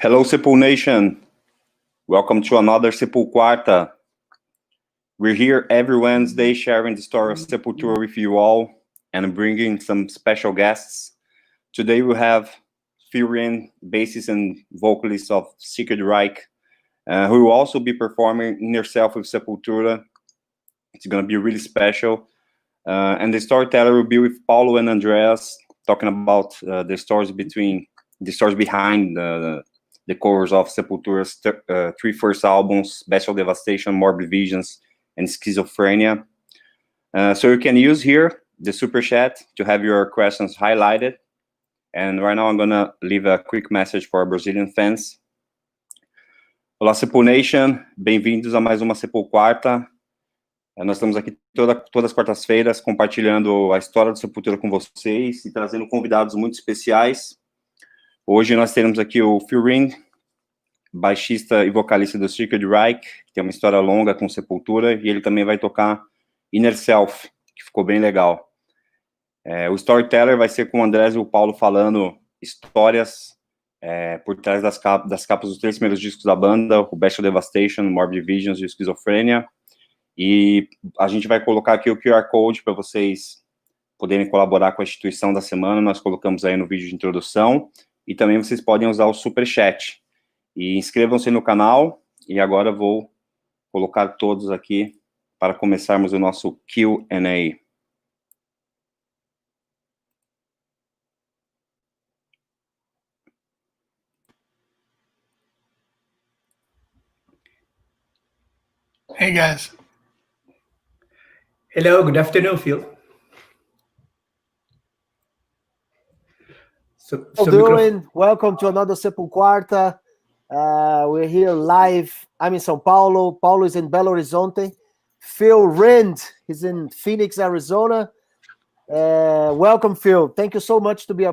Hello, Sepul Nation. Welcome to another SepulQuarta. We're here every Wednesday sharing the story of Sepultura with you all and bringing some special guests. Today we have Rind, bassist and vocalist of Secret Reich, who will also be performing In Yourself with Sepultura. It's going to be really special. And the storyteller will be with Paulo and Andreas, talking about the stories behind the covers of Sepultura's three first albums, Bestial Devastation, Morbid Visions, and Schizophrenia. So you can use here the super chat to have your questions highlighted. And right now I'm gonna leave a quick message for our Brazilian fans. Olá, Sepul Nation, bem-vindos a mais uma SepulQuarta. Nós estamos aqui todas as quartas-feiras compartilhando a história do Sepultura com vocês e trazendo convidados muito especiais. Hoje nós teremos aqui o Rind, baixista e vocalista do Secret Reich, que tem uma história longa com Sepultura, e ele também vai tocar Inner Self, que ficou bem legal. O storyteller vai ser com o Andreas e o Paulo falando histórias por trás das capas dos 3 primeiros discos da banda, o Bestial Devastation, Morbid Visions e o Schizophrenia. E a gente vai colocar aqui o QR Code para vocês poderem colaborar com a instituição da semana. Nós colocamos aí no vídeo de introdução. E também vocês podem usar o super chat. E inscrevam-se no canal. E agora vou colocar todos aqui para começarmos o nosso Q&A. Hey guys. Hello, good afternoon, Phil. Welcome to another SepulQuarta. We're here live. I'm in São Paulo. Paulo is in Belo Horizonte. Phil Rind is in Phoenix, Arizona. Welcome, Phil. Thank you so much to be a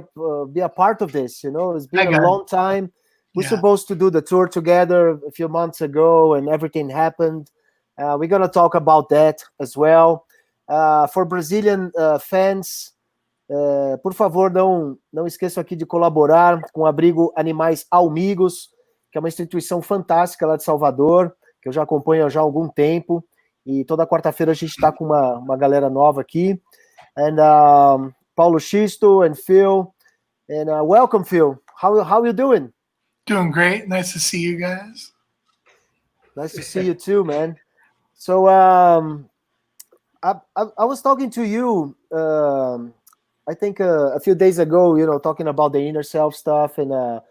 part of this. You know, it's been a long time. We're supposed to do the tour together a few months ago, and everything happened. We're gonna talk about that as well. For Brazilian fans, por favor, não esqueçam aqui de colaborar com o Abrigo Animais Almigos, que é uma instituição fantástica lá de Salvador, que eu já acompanho já há algum tempo, e toda quarta-feira a gente está com uma galera nova aqui. And Paulo Xisto and Phil, and welcome, Phil. How you doing? Doing great. Nice to see you guys. Nice to see you too, man. So I was talking to you, I think a few days ago, you know, talking about the inner self stuff, and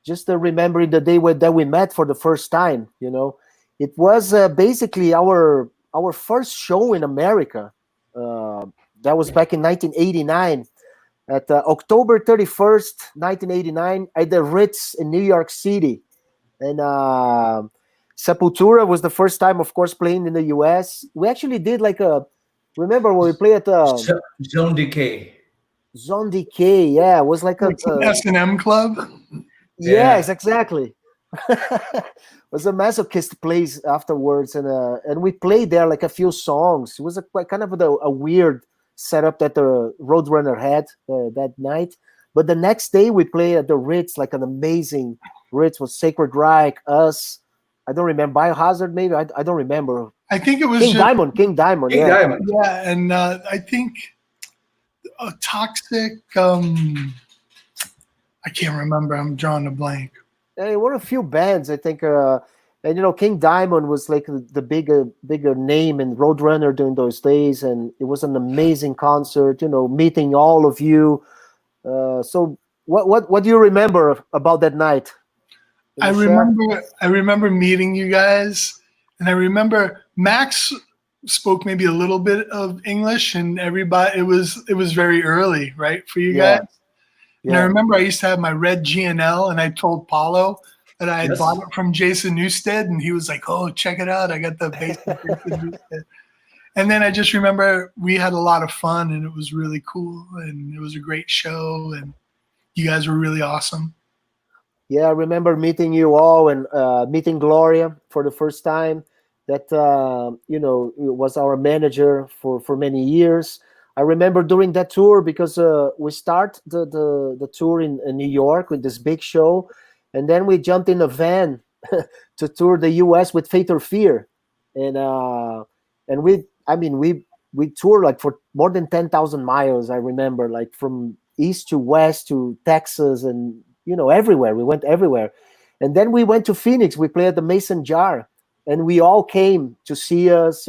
just remembering the day that we met for the first time. You know, it was basically our first show in America. That was back in 1989, at October 31st, 1989, at the Ritz in New York City, and Sepultura was the first time, of course, playing in the U.S. We actually did remember when we played at Zone Decay. Zone Decay, yeah, it was like S&M club. Yes, exactly. It was a masochist place afterwards, and we played there like a few songs. It was kind of a weird setup that the Roadrunner had that night. But the next day we played at the Ritz, like an amazing Ritz with Sacred Reich, us. I don't remember. Biohazard, maybe. I don't remember. I think it was King Diamond. King Diamond. Yeah, and I think Toxic. I can't remember. I'm drawing a blank. There were a few bands, I think. And you know, King Diamond was like the bigger name in Roadrunner during those days, and it was an amazing concert. You know, meeting all of you. So, what do you remember about that night? I remember meeting you guys, and I remember Max spoke maybe a little bit of English, and everybody it was very early, right, for you guys. And I remember I used to have my red GNL, and I told Paulo that I had bought it from Jason Newsted, and he was like, "Oh, check it out! I got the bass from Jason Newsted." And then I just remember we had a lot of fun, and it was really cool, and it was a great show, and you guys were really awesome. Yeah, I remember meeting you all and meeting Gloria for the first time. That you know, was our manager for many years. I remember during that tour because we start the tour in New York with this big show, and then we jumped in a van to tour the U.S. with Faith or Fear, and we toured like for more than 10,000 miles. I remember, like from east to west to Texas, and everywhere. We went everywhere, and then we went to Phoenix. We played at the Mason Jar, and we all came to see us.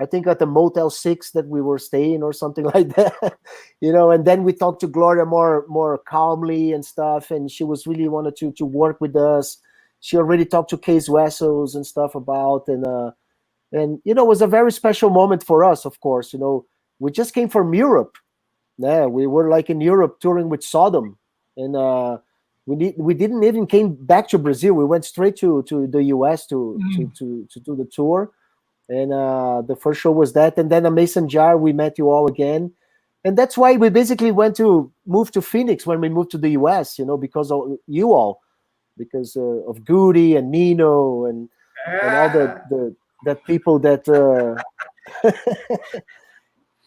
I think at the Motel 6 that we were staying or something like that, and then we talked to Gloria more calmly and stuff, and she was really wanted to work with us. She already talked to Case Wessels and stuff about, and it was a very special moment for us, of course. We just came from Europe. Yeah, we were like in Europe touring with Sodom, and we didn't even came back to Brazil. We went straight to the US to do the tour. And the first show was that, and then a Mason Jar, we met you all again, and that's why we basically moved to Phoenix when we moved to the U.S. Because of you all, because of Goody and Nino and all the people that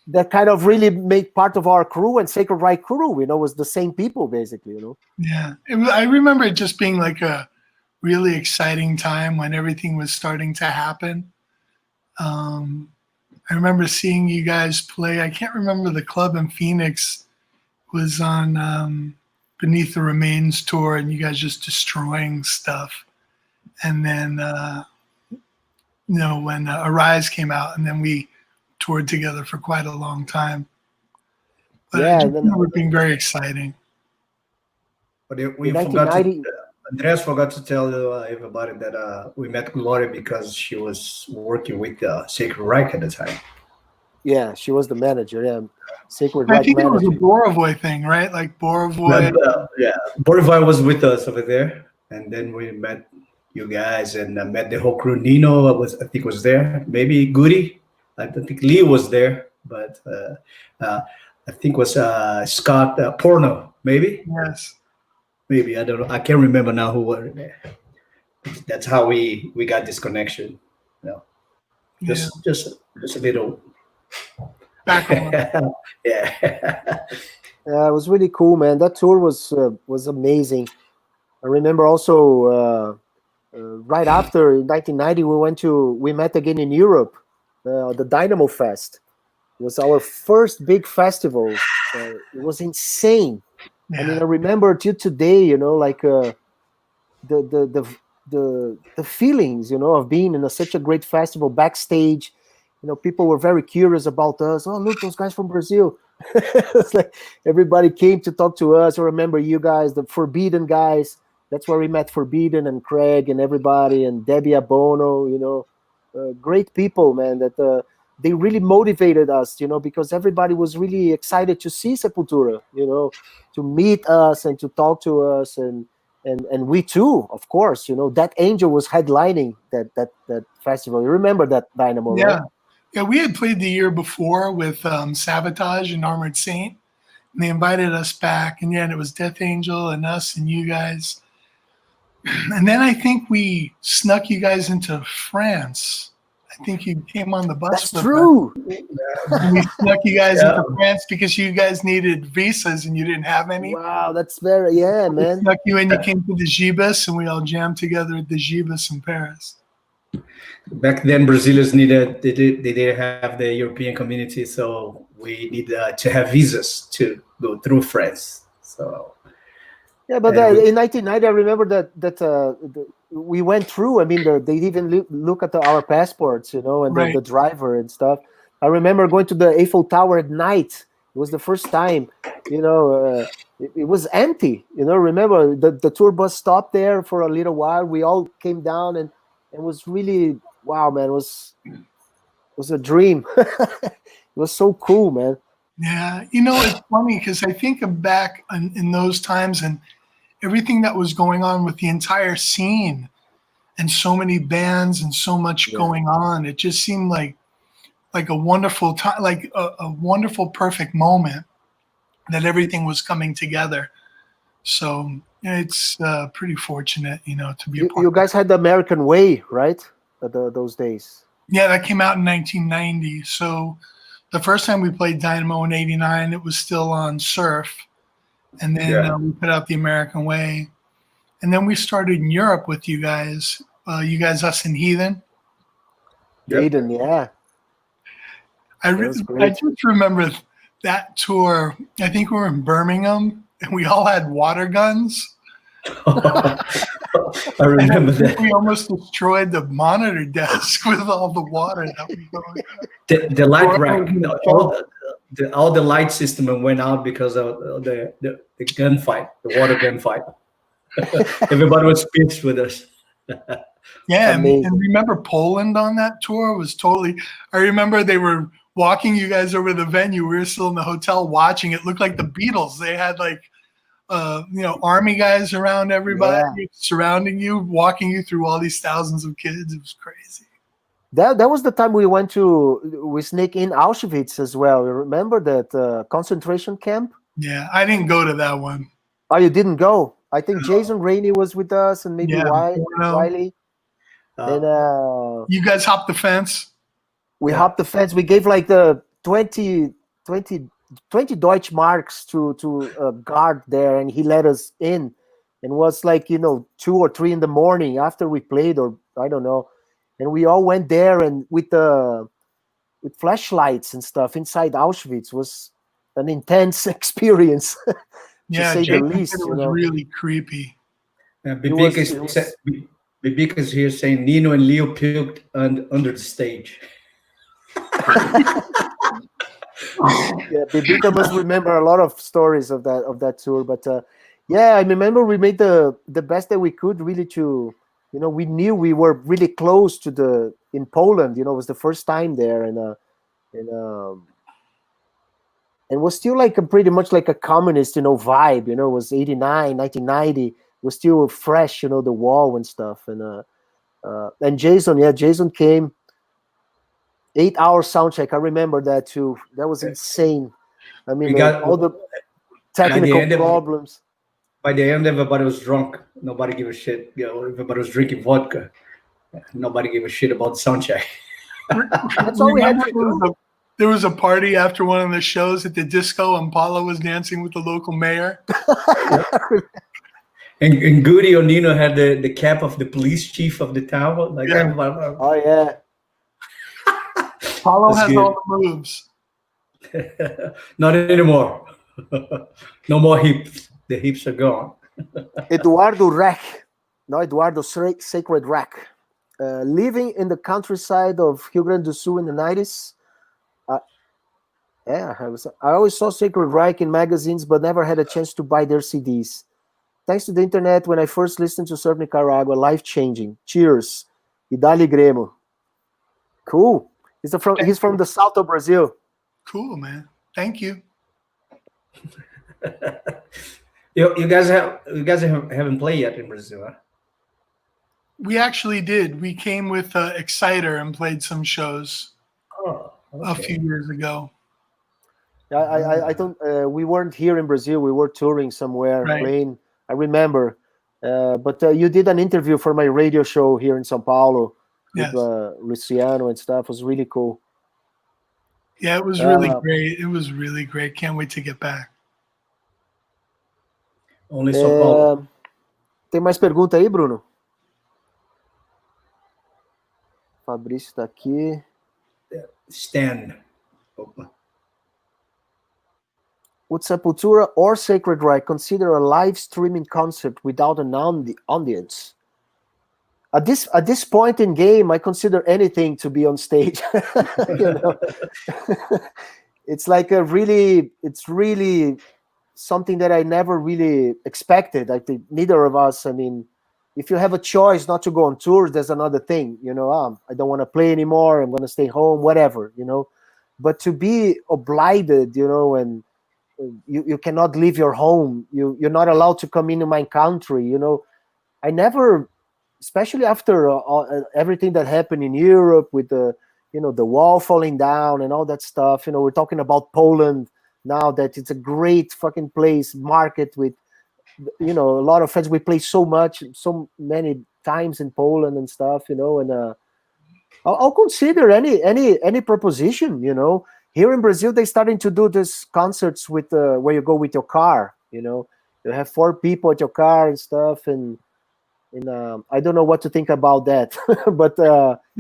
that kind of really make part of our crew and Sacred Reich crew. Was the same people basically. Yeah, I remember it just being like a really exciting time when everything was starting to happen. I remember seeing you guys play. I can't remember the club in Phoenix. Was on Beneath the Remains tour, and you guys just destroying stuff. And then when Arise came out, and then we toured together for quite a long time. But I just remember it being very exciting. But we forgot Andreas forgot to tell everybody that we met Gloria because she was working with Sacred Reich at the time. Yeah, she was the manager. Yeah, Sacred Reich. I think manager. It was a Borovoy thing, right? Like Borovoy. Yeah, Borovoy was with us over there, and then we met you guys and met the whole crew. Nino I think was there. Maybe Goody. I don't think Lee was there, but I think it was Scott Porno. Maybe. Yes. Maybe, I don't know. I can't remember now who were there. That's how we got this connection. Just a little. Back on. Yeah. It was really cool, man. That tour was amazing. I remember also right after in 1990 we met again in Europe, the Dynamo Fest. It was our first big festival. It was insane. Yeah. I mean, I remember till today, like the feelings, of being in such a great festival backstage. People were very curious about us. Oh, look, those guys from Brazil. It's like everybody came to talk to us. I remember you guys, the Forbidden guys. That's where we met Forbidden and Craig and everybody, and Debbie Abono. Great people, man. That they really motivated us, because everybody was really excited to see Sepultura, to meet us and to talk to us, and we too, of course. That Angel was headlining that festival. You remember that, Dynamo? Yeah. Right? Yeah, we had played the year before with Sabotage and Armored Saint, and they invited us back. And it was Death Angel and us and you guys. And then I think we snuck you guys into France. I think you came on the bus. That's true. And we snuck you guys into France because you guys needed visas and you didn't have any. Wow, that's man. We snuck you in. You came to the Gibus, and we all jammed together at the Gibus in Paris. Back then, Brazilians they didn't have the European community, so we need to have visas to go through France. So yeah, but in 1990, I remember that we went through. I mean, they even look at our passports, and right. the driver and stuff. I remember going to the Eiffel Tower at night. It was the first time, it was empty. Remember the tour bus stopped there for a little while. We all came down, and it was really, wow, man. It was a dream. It was so cool, man. Yeah, it's funny because I think back in those times and everything that was going on with the entire scene and so many bands and so much going on. It just seemed like a wonderful time, like a wonderful, perfect moment that everything was coming together. So it's pretty fortunate, to be a part. You guys had the American Way, right? Those days. Yeah, that came out in 1990. So the first time we played Dynamo in '89, it was still on Surf. And then we put out the American Way. and then we started in Europe with you guys. Us and Heathen. Aiden, yeah. I was great. just remember that tour. I think we were in Birmingham, and we all had water guns. I remember And I think that. we almost destroyed the monitor desk with all the water that was going on. The light rack, all the light system went out because of the gunfight, the water gunfight. Everybody was pissed with us. Yeah, Amazing. and remember Poland on that tour was totally. I remember they were walking you guys over the venue. We were still in the hotel watching. It looked like the Beatles. They had like, army guys around everybody, surrounding you, walking you through all these thousands of kids. It was crazy. That was the time we sneak in Auschwitz as well. You remember that concentration camp? Yeah, I didn't go to that one. Oh, you didn't go? I think Jason Rainey was with us, and maybe Wiley. And you guys hopped the fence. we hopped the fence. We gave like the 20 Deutsche marks to a guard there, and he let us in. And was like 2 or 3 in the morning after we played, or I don't know. And we all went there, and with flashlights and stuff inside Auschwitz. Was an intense experience. Yeah, say the Jason least, said it was really creepy. Bibika's here saying Nino and Leo puked under the stage. Yeah, Bibika must remember a lot of stories of that tour. But yeah, I remember we made the best that we could, really, to we knew we were really close to in Poland. It was the first time there, and was still like pretty much like a communist vibe. It was 89, 1990, was still fresh, the wall and stuff. And Jason came. 8-hour sound check. I remember that too. That was insane. I mean, We got all the technical problems. By the end, everybody was drunk. Nobody gave a shit. Everybody was drinking vodka. Nobody gave a shit about sound check. That's all we had to do. There was a party after one of the shows at the disco, and Paulo was dancing with the local mayor. And Goody or Nino had the cap of the police chief of the town. Like, Yeah. Oh yeah. Paulo That's has good. all the moves. Not anymore. No more hips. The hips are gone. Eduardo Sacred Reich. Living in the countryside of Rio Grande do Sul in the 90s. I always saw Sacred Reich in magazines, but never had a chance to buy their CDs. Thanks to the internet, when I first listened to Surf Nicaragua, life-changing. Cheers. Idali Gremo. Cool. He's from the south of Brazil. Cool, man. Thank you. You guys haven't played yet in Brazil, huh? We actually did. We came with Exciter and played some shows a few years ago. I don't. We weren't here in Brazil. We were touring somewhere, playing. I remember. But you did an interview for my radio show here in São Paulo with Luciano and stuff. It was really cool. Yeah, it was really great. It was really great. Can't wait to get back. Only São Paulo. Tem mais pergunta aí, Bruno? Fabrício está aqui. Stan. Would Sepultura or Sacred Reich consider a live streaming concert without an audience? At this point in game, I consider anything to be on stage. It's like it's really something that I never really expected. I think neither of us. I mean, if you have a choice not to go on tours, there's another thing. I don't want to play anymore. I'm going to stay home, whatever. But to be obliged, and you cannot leave your home. You're not allowed to come into my country. I never, especially after everything that happened in Europe with the wall falling down and all that stuff. We're talking about Poland now, that it's a great fucking place, market with, a lot of friends. We play so many times in Poland and stuff, and I'll consider any proposition. Here in Brazil, they're starting to do these concerts with where you go with your car. You have 4 people at your car and stuff, and And I don't know what to think about that. But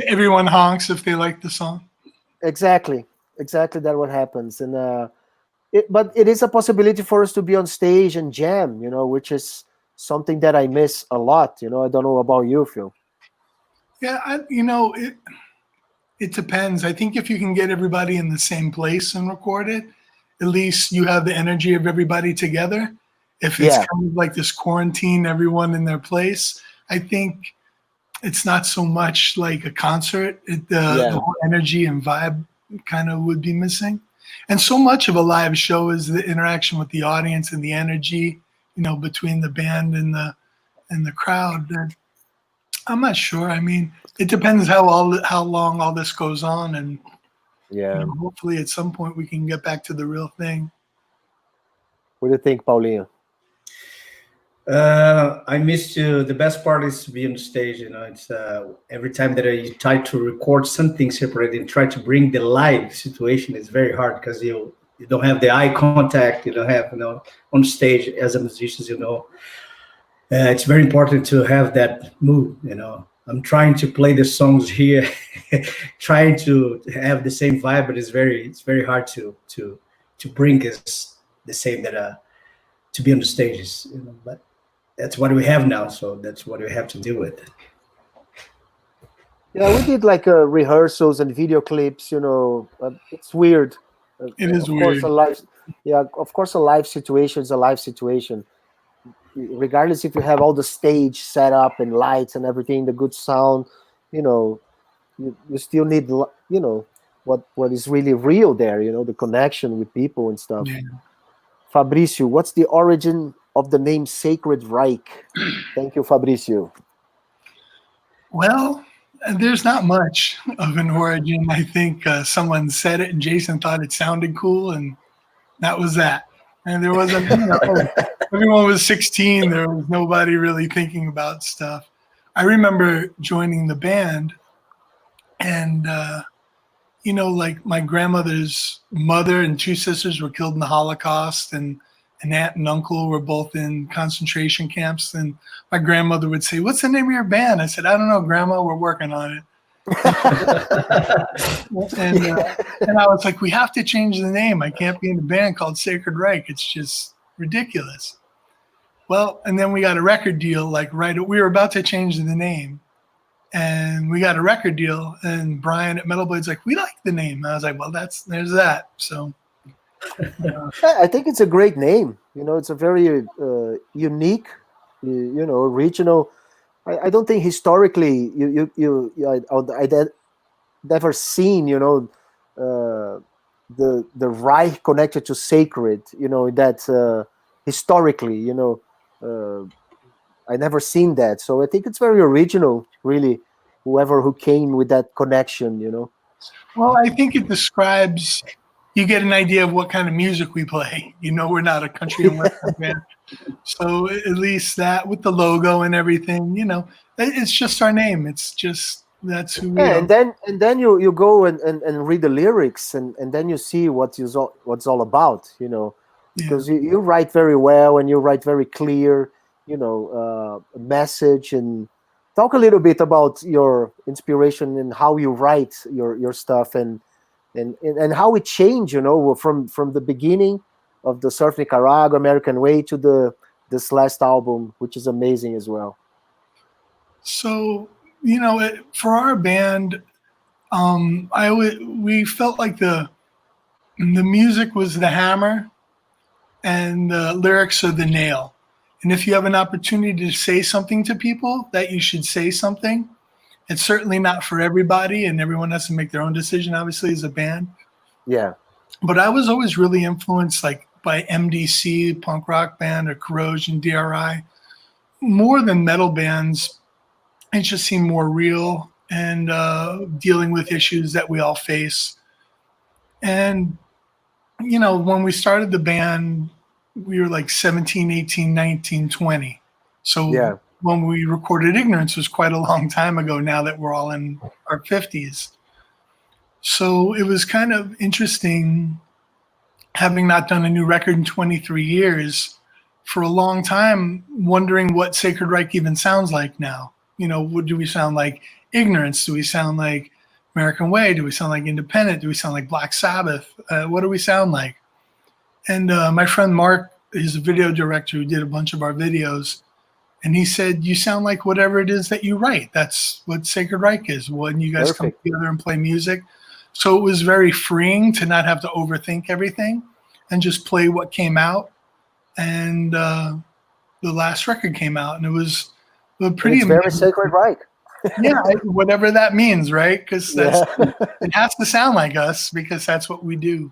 Everyone honks if they like the song. exactly that what happens. And but it is a possibility for us to be on stage and jam, which is something that I miss a lot. I don't know about you, Phil. Yeah, it depends. I think if you can get everybody in the same place and record it, at least you have the energy of everybody together. If it's Yeah. kind of like this quarantine, everyone in their place, I think it's not so much like a concert. The whole energy and vibe kind of would be missing. And so much of a live show is the interaction with the audience and the energy, between the band and the crowd. I'm not sure. I mean, it depends how long all this goes on, and hopefully at some point we can get back to the real thing. What do you think, Paulinho? I missed you. The best part is to be on stage. It's every time that I try to record something separate and try to bring the live situation, it's very hard because you don't have the eye contact. You don't have on stage as a musician. It's very important to have that mood. I'm trying to play the songs here, trying to have the same vibe, but it's very hard to bring us the same that to be on the stages. But that's what we have now, so that's what we have to deal with. Yeah, we did like rehearsals and video clips. It's weird. It is of weird. course, of course, a live situation is a live situation. Regardless if you have all the stage set up and lights and everything, the good sound, you still need, what is really real there. The connection with people and stuff. Yeah. Fabricio, what's the origin of the name Sacred Reich? Thank you, Fabricio. Well, there's not much of an origin. I think someone said it and Jason thought it sounded cool, and that was that. And there wasn't, everyone was 16. There was nobody really thinking about stuff. I remember joining the band, and, like my grandmother's mother and two sisters were killed in the Holocaust, and an aunt and uncle were both in concentration camps. And my grandmother would say, "What's the name of your band?" I said, "I don't know, Grandma, we're working on it." and I was like, "We have to change the name. I can't be in a band called Sacred Reich. It's just ridiculous." Well, and then we got a record deal, we were about to change the name. And we got a record deal, and Brian at Metal Blade's like, "We like the name." I was like, "Well, there's that." So I think it's a great name. It's a very unique, original. I don't think historically I'd never seen the Reich connected to sacred. That historically, I never seen that. So I think it's very original, really. Who came with that connection, Well, I think it describes. You get an idea of what kind of music we play. We're not a country and western band, so at least that with the logo and everything, it's just our name. It's just that's who we are. And then you go and read the lyrics, and then you see what's all about, because you write very well and you write very clear, message. And talk a little bit about your inspiration and how you write your stuff and how it changed, from the beginning of the Surf Nicaragua, American Way to this last album, which is amazing as well. So, for our band, we felt like the music was the hammer and the lyrics are the nail. And if you have an opportunity to say something to people, that you should say something. It's certainly not for everybody, and everyone has to make their own decision, obviously, as a band. Yeah. But I was always really influenced by MDC, punk rock band, or Corrosion, DRI. More than metal bands, it just seemed more real and dealing with issues that we all face. And, when we started the band, we were like 17, 18, 19, 20. So when we recorded Ignorance was quite a long time ago now that we're all in our 50s. So it was kind of interesting, having not done a new record in 23 years, for a long time wondering what Sacred Reich even sounds like now. You know, what do we sound like? Ignorance? Do we sound like American Way? Do we sound like Independent? Do we sound like Black Sabbath? What do we sound like? And my friend Mark is a video director who did a bunch of our videos. And he said, you sound like whatever it is that you write. That's what Sacred Reich is, when you guys come together and play music. So it was very freeing to not have to overthink everything and just play what came out. And the last record came out, and it was pretty amazing. Very Sacred Reich. Yeah, whatever that means, right? Because it has to sound like us, because that's what we do.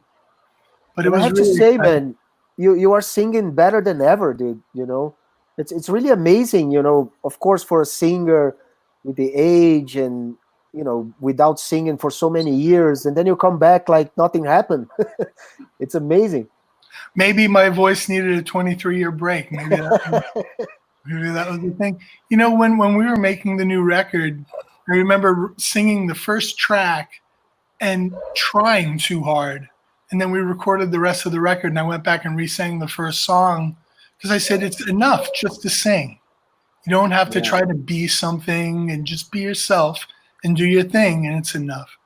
But I have to say, man, you are singing better than ever, dude. You know, it's really amazing. You know, of course, for a singer with the age and, you know, without singing for so many years, and then you come back like nothing happened. It's amazing. Maybe my voice needed a 23-year break. Maybe that was the thing. You know, when we were making the new record, I remember singing the first track and trying too hard. And then we recorded the rest of the record, and I went back and re-sang the first song because I said it's enough just to sing. You don't have to try to be something, and just be yourself and do your thing, and it's enough.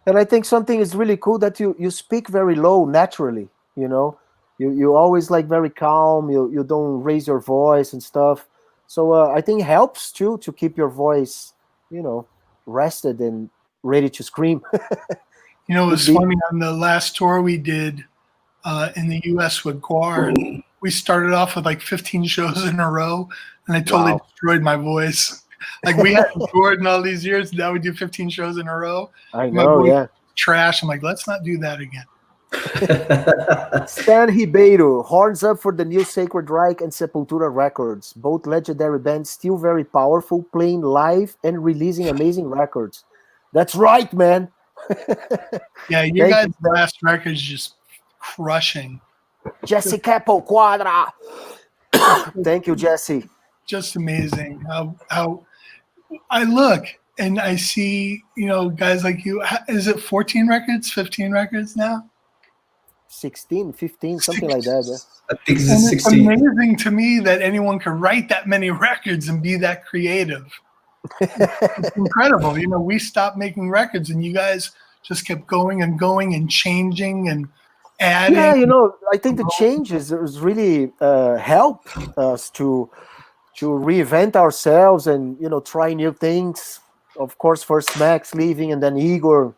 And I think something is really cool that you speak very low naturally, you know. You always like very calm, you don't raise your voice and stuff. So I think it helps too to keep your voice, you know, rested and ready to scream. You know, it was funny, on the last tour we did in the US with QUADRA, we started off with like 15 shows in a row, and I totally destroyed my voice. Like, we hadn't toured in all these years, now we do 15 shows in a row. I know, yeah. Trash. I'm like, let's not do that again. Stan Ribeiro, horns up for the new Sacred Reich and Sepultura records. Both legendary bands, still very powerful, playing live and releasing amazing records. That's right, man. Yeah, you guys' last record is just crushing. Jesse Capo QUADRA. Thank you, Jesse. Just amazing how I look and I see, you know, guys like you. Is it 14 records, 15 records now? 16, 15, something like that. I think it's 16. It's amazing to me that anyone can write that many records and be that creative. It's incredible. You know, we stopped making records, and you guys just kept going and going and changing and adding. Yeah, you know, I think the changes really helped us to reinvent ourselves and, you know, try new things. Of course, first Max leaving, and then Igor,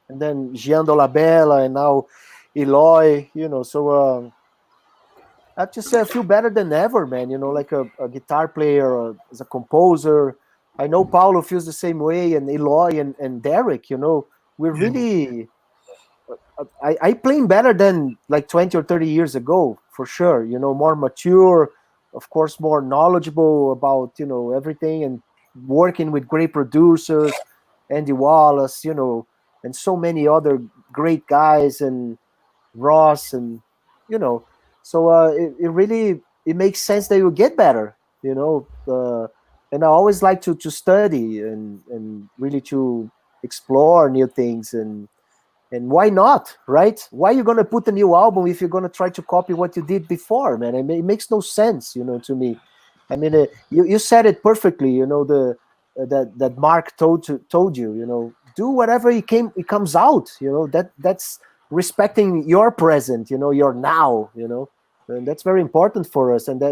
and then Gian Dolabella, and now Eloy, you know. So I have to say I feel better than ever, man. You know, like a guitar player, as a composer. I know Paulo feels the same way, and Eloy and Derek, you know. We're really... I playing better than like 20 or 30 years ago, for sure. You know, more mature, of course, more knowledgeable about, you know, everything, and working with great producers, Andy Wallace, you know, and so many other great guys, and Ross, and, you know. So it makes sense that you get better, you know. And I always like to study and really to explore new things, and why not, right? Why are you going to put a new album if you're going to try to copy what you did before, man? I mean, it makes no sense, you know, to me. I mean, you said it perfectly, you know, that Mark told you, you know, do whatever it comes out, you know, that's respecting your present, you know, your now, you know, and that's very important for us, and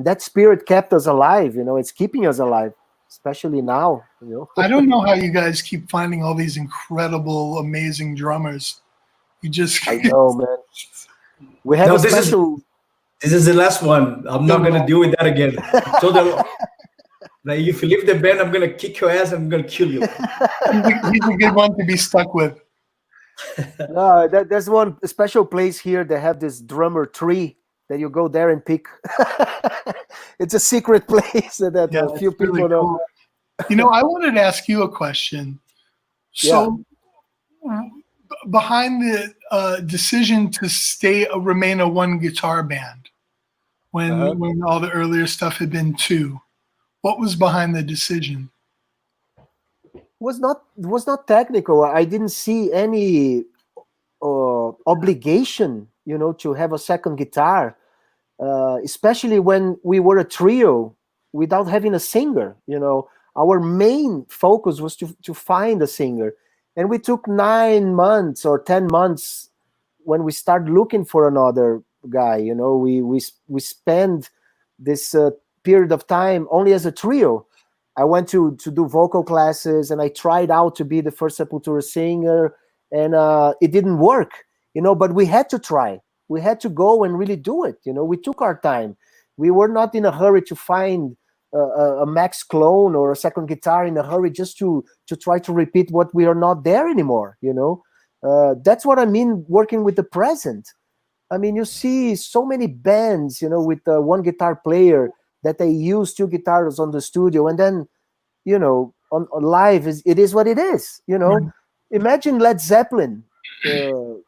that spirit kept us alive, you know. It's keeping us alive, especially now, you know. I don't know how you guys keep finding all these incredible, amazing drummers. You just... I know, man. We have a special... This is the last one. I'm not going to deal with that again. So like, if you leave the band, I'm going to kick your ass. I'm going to kill you. He's a good one to be stuck with. No, there's one special place here. They have this drummer tree that you go there and pick. It's a secret place that a few people really know. Cool. You know, I wanted to ask you a question. So, behind the decision to remain a one guitar band, when all the earlier stuff had been two, what was behind the decision? It was not technical. I didn't see any obligation, you know, to have a second guitar. especially when we were a trio without having a singer. You know, our main focus was to find a singer, and we took 9 months or 10 months when we started looking for another guy. You know, we spent this period of time only as a trio. I went to do vocal classes, and I tried out to be the first Sepultura singer, and it didn't work, you know, but we had to try. We had to go and really do it. You know, we took our time. We were not in a hurry to find a Max clone or a second guitar in a hurry just to try to repeat what we are not there anymore, you know. That's what I mean, working with the present. I mean, you see so many bands, you know, with one guitar player that they use 2 guitars on the studio, and then, you know, on live, it is what it is, you know. Right. Imagine Led Zeppelin, you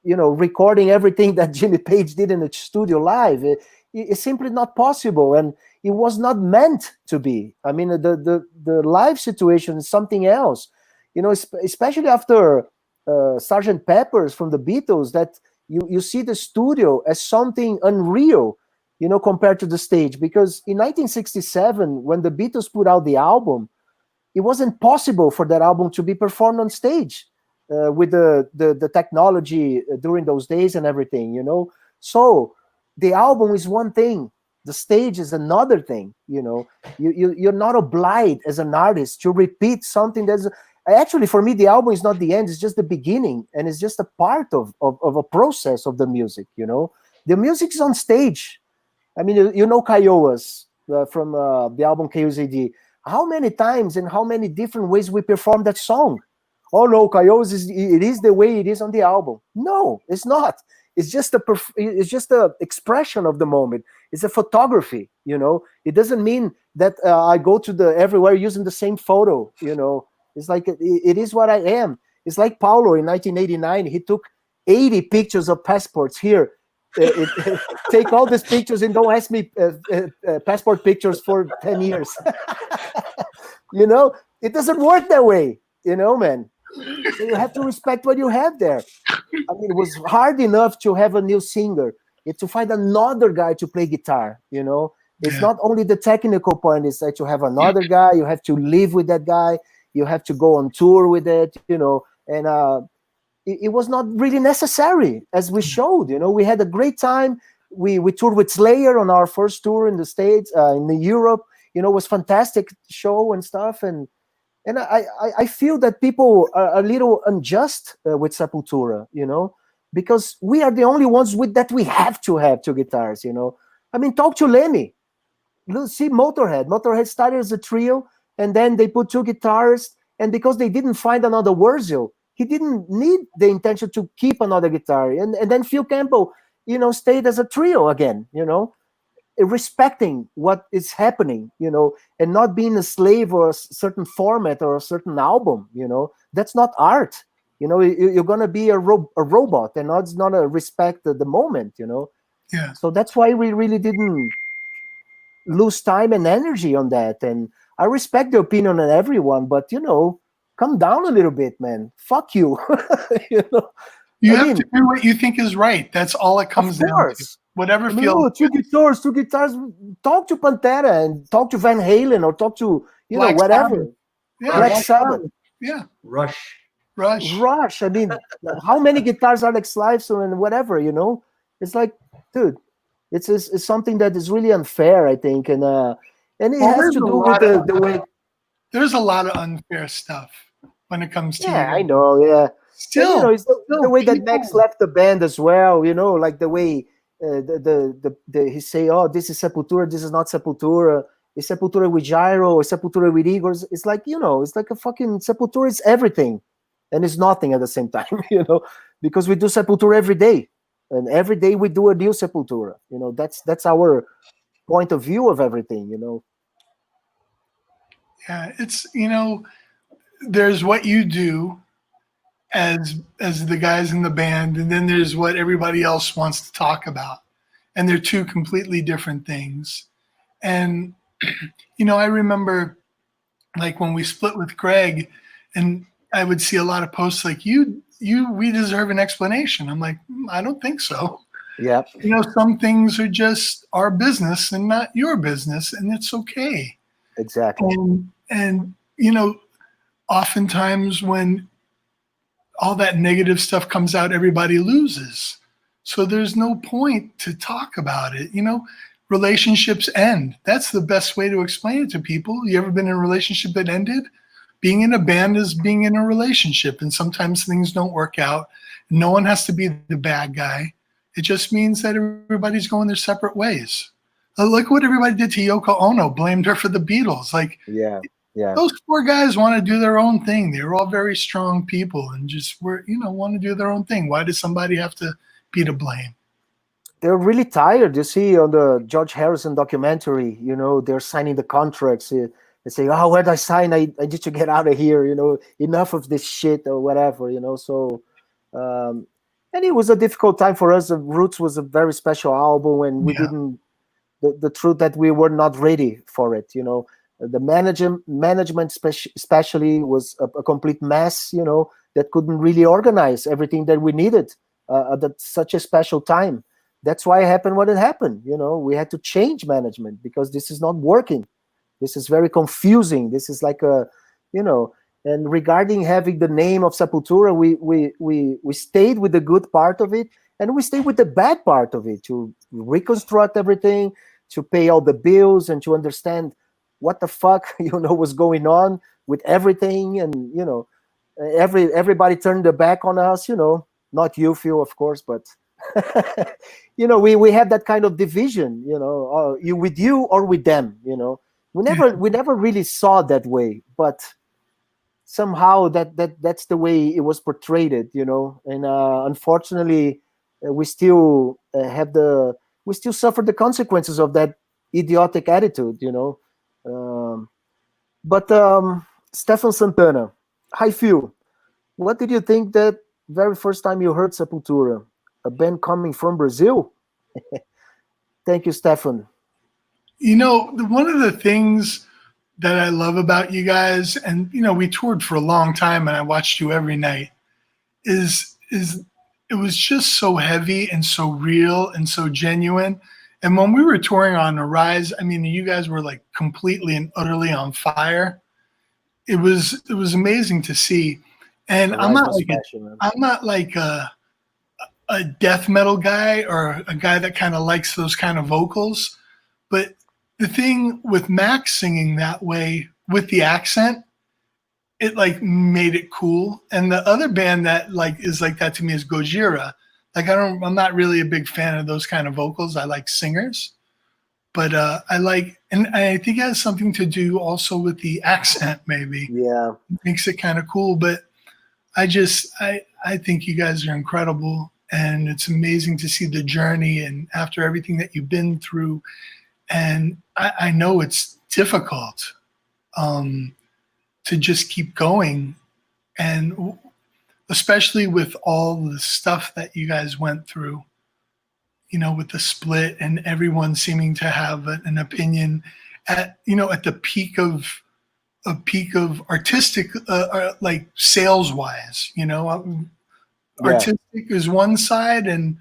know, recording everything that Jimmy Page did in the studio live. It's simply not possible, and it was not meant to be. I mean, the live situation is something else, you know, especially after Sgt. Pepper's from the Beatles, that you see the studio as something unreal, you know, compared to the stage. Because in 1967, when the Beatles put out the album, it wasn't possible for that album to be performed on stage with the technology during those days and everything, you know. So the album is one thing, the stage is another thing, you know. You're not obliged as an artist to repeat something that's actually, for me, the album is not the end, it's just the beginning, and it's just a part of a process of the music, you know. The music is on stage. I mean, you know Kiowas from the album KUZD. How many times and how many different ways we perform that song? Oh no, Kiowas is the way it is on the album. No, it's not. It's just a expression of the moment. It's a photography, you know. It doesn't mean that I go to everywhere using the same photo, you know. It's like it is what I am. It's like Paulo in 1989. He took 80 pictures of passports here. Take all these pictures and don't ask me passport pictures for 10 years. You know, it doesn't work that way, you know, man. So you have to respect what you have there. I mean, it was hard enough to have a new singer. To find another guy to play guitar, you know. It's not only the technical point, it's that you have another guy, you have to live with that guy, you have to go on tour with it, you know. And it was not really necessary, as we showed, you know. We had a great time. We toured with Slayer on our first tour in the States, in Europe, you know. It was fantastic show and stuff. And I feel that people are a little unjust with Sepultura, you know, because we are the only ones that we have to have 2 guitars, you know. I mean, talk to Lemmy. See Motorhead. Motorhead started as a trio, and then they put 2 guitars, and because they didn't find another Wurzel, he didn't need the intention to keep another guitar. And then Phil Campbell, you know, stayed as a trio again, you know, respecting what is happening, you know, and not being a slave or a certain format or a certain album, you know. That's not art. You know, you're going to be a robot, and it's not a respect the moment, you know. Yeah. So that's why we really didn't lose time and energy on that. And I respect the opinion of everyone, but, you know, come down a little bit, man. Fuck you. You know, You have to do what you think is right. That's all it comes down to. Whatever feels. 2 guitars. Talk to Pantera and talk to Van Halen, or talk to, you know, Black whatever. Sabbath. Yeah, Black Sabbath. Yeah. Rush. I mean, how many guitars Alex Lifeson and whatever, you know? It's like, dude, it's something that is really unfair, I think, and it has to do with the way. There's a lot of unfair stuff when it comes to. Yeah, I know. Yeah. Still, and, you know, it's the way that Max left the band as well. You know, like the way he say, "Oh, this is Sepultura. This is not Sepultura. It's Sepultura with Gyro or Sepultura with Igor." It's like, you know, it's like a fucking Sepultura is everything, and it's nothing at the same time. You know, because we do Sepultura every day, and every day we do a new Sepultura. You know, that's our point of view of everything. You know. Yeah, it's, you know, there's what you do as the guys in the band, and then there's what everybody else wants to talk about, and they're 2 completely different things. And you know, I remember, like, when we split with Greg, and I would see a lot of posts like, we deserve an explanation. I'm like, I don't think so. Yeah, You know, some things are just our business and not your business, and it's okay. exactly. And you know, oftentimes when all that negative stuff comes out, everybody loses. So there's no point to talk about it. You know, relationships end. That's the best way to explain it to people. You ever been in a relationship that ended? Being in a band is being in a relationship, and sometimes things don't work out. No one has to be the bad guy. It just means that everybody's going their separate ways. Look what everybody did to Yoko Ono, blamed her for the Beatles. Like, Yeah, yeah. those poor guys want to do their own thing. They were all very strong people and just want to do their own thing. Why does somebody have to be to blame? They're really tired. You see on the George Harrison documentary, they're signing the contracts. They say, "Oh, where did I sign? I need to get out of here. Enough of this shit or whatever." So, and it was a difficult time for us. Roots was a very special album, and we didn't. The truth that we were not ready for it. The management especially was a complete mess. That couldn't really organize everything that we needed at such a special time. That's why it happened what it happened. We had to change management because this is not working. This is very confusing. This is like and regarding having the name of Sepultura, we stayed with the good part of it, and we stayed with the bad part of it to reconstruct everything, to pay all the bills, and to understand what the fuck was going on with everything, and everybody turned their back on us. Not you, Phil, of course, but we had that kind of division. You with you or with them. We never really saw it that way, but somehow that's the way it was portrayed, and unfortunately we still we still suffer the consequences of that idiotic attitude, but Stefan Santana, hi Phil, what did you think that very first time you heard Sepultura, a band coming from Brazil? Thank you, Stefan. One of the things that I love about you guys, and we toured for a long time and I watched you every night, is it was just so heavy and so real and so genuine. And when we were touring on the Rise, I mean, you guys were like completely and utterly on fire. It was amazing to see. And I'm not like a death metal guy or a guy that kind of likes those kind of vocals, but the thing with Max singing that way with the accent, it like made it cool. And the other band that like is like that to me is Gojira. Like I'm not really a big fan of those kind of vocals. I like singers, but and I think it has something to do also with the accent. Maybe it makes it kind of cool. But I think you guys are incredible, and it's amazing to see the journey and after everything that you've been through. And I know it's difficult to just keep going, and especially with all the stuff that you guys went through, with the split and everyone seeming to have an opinion at the peak of artistic, like sales wise, artistic is one side and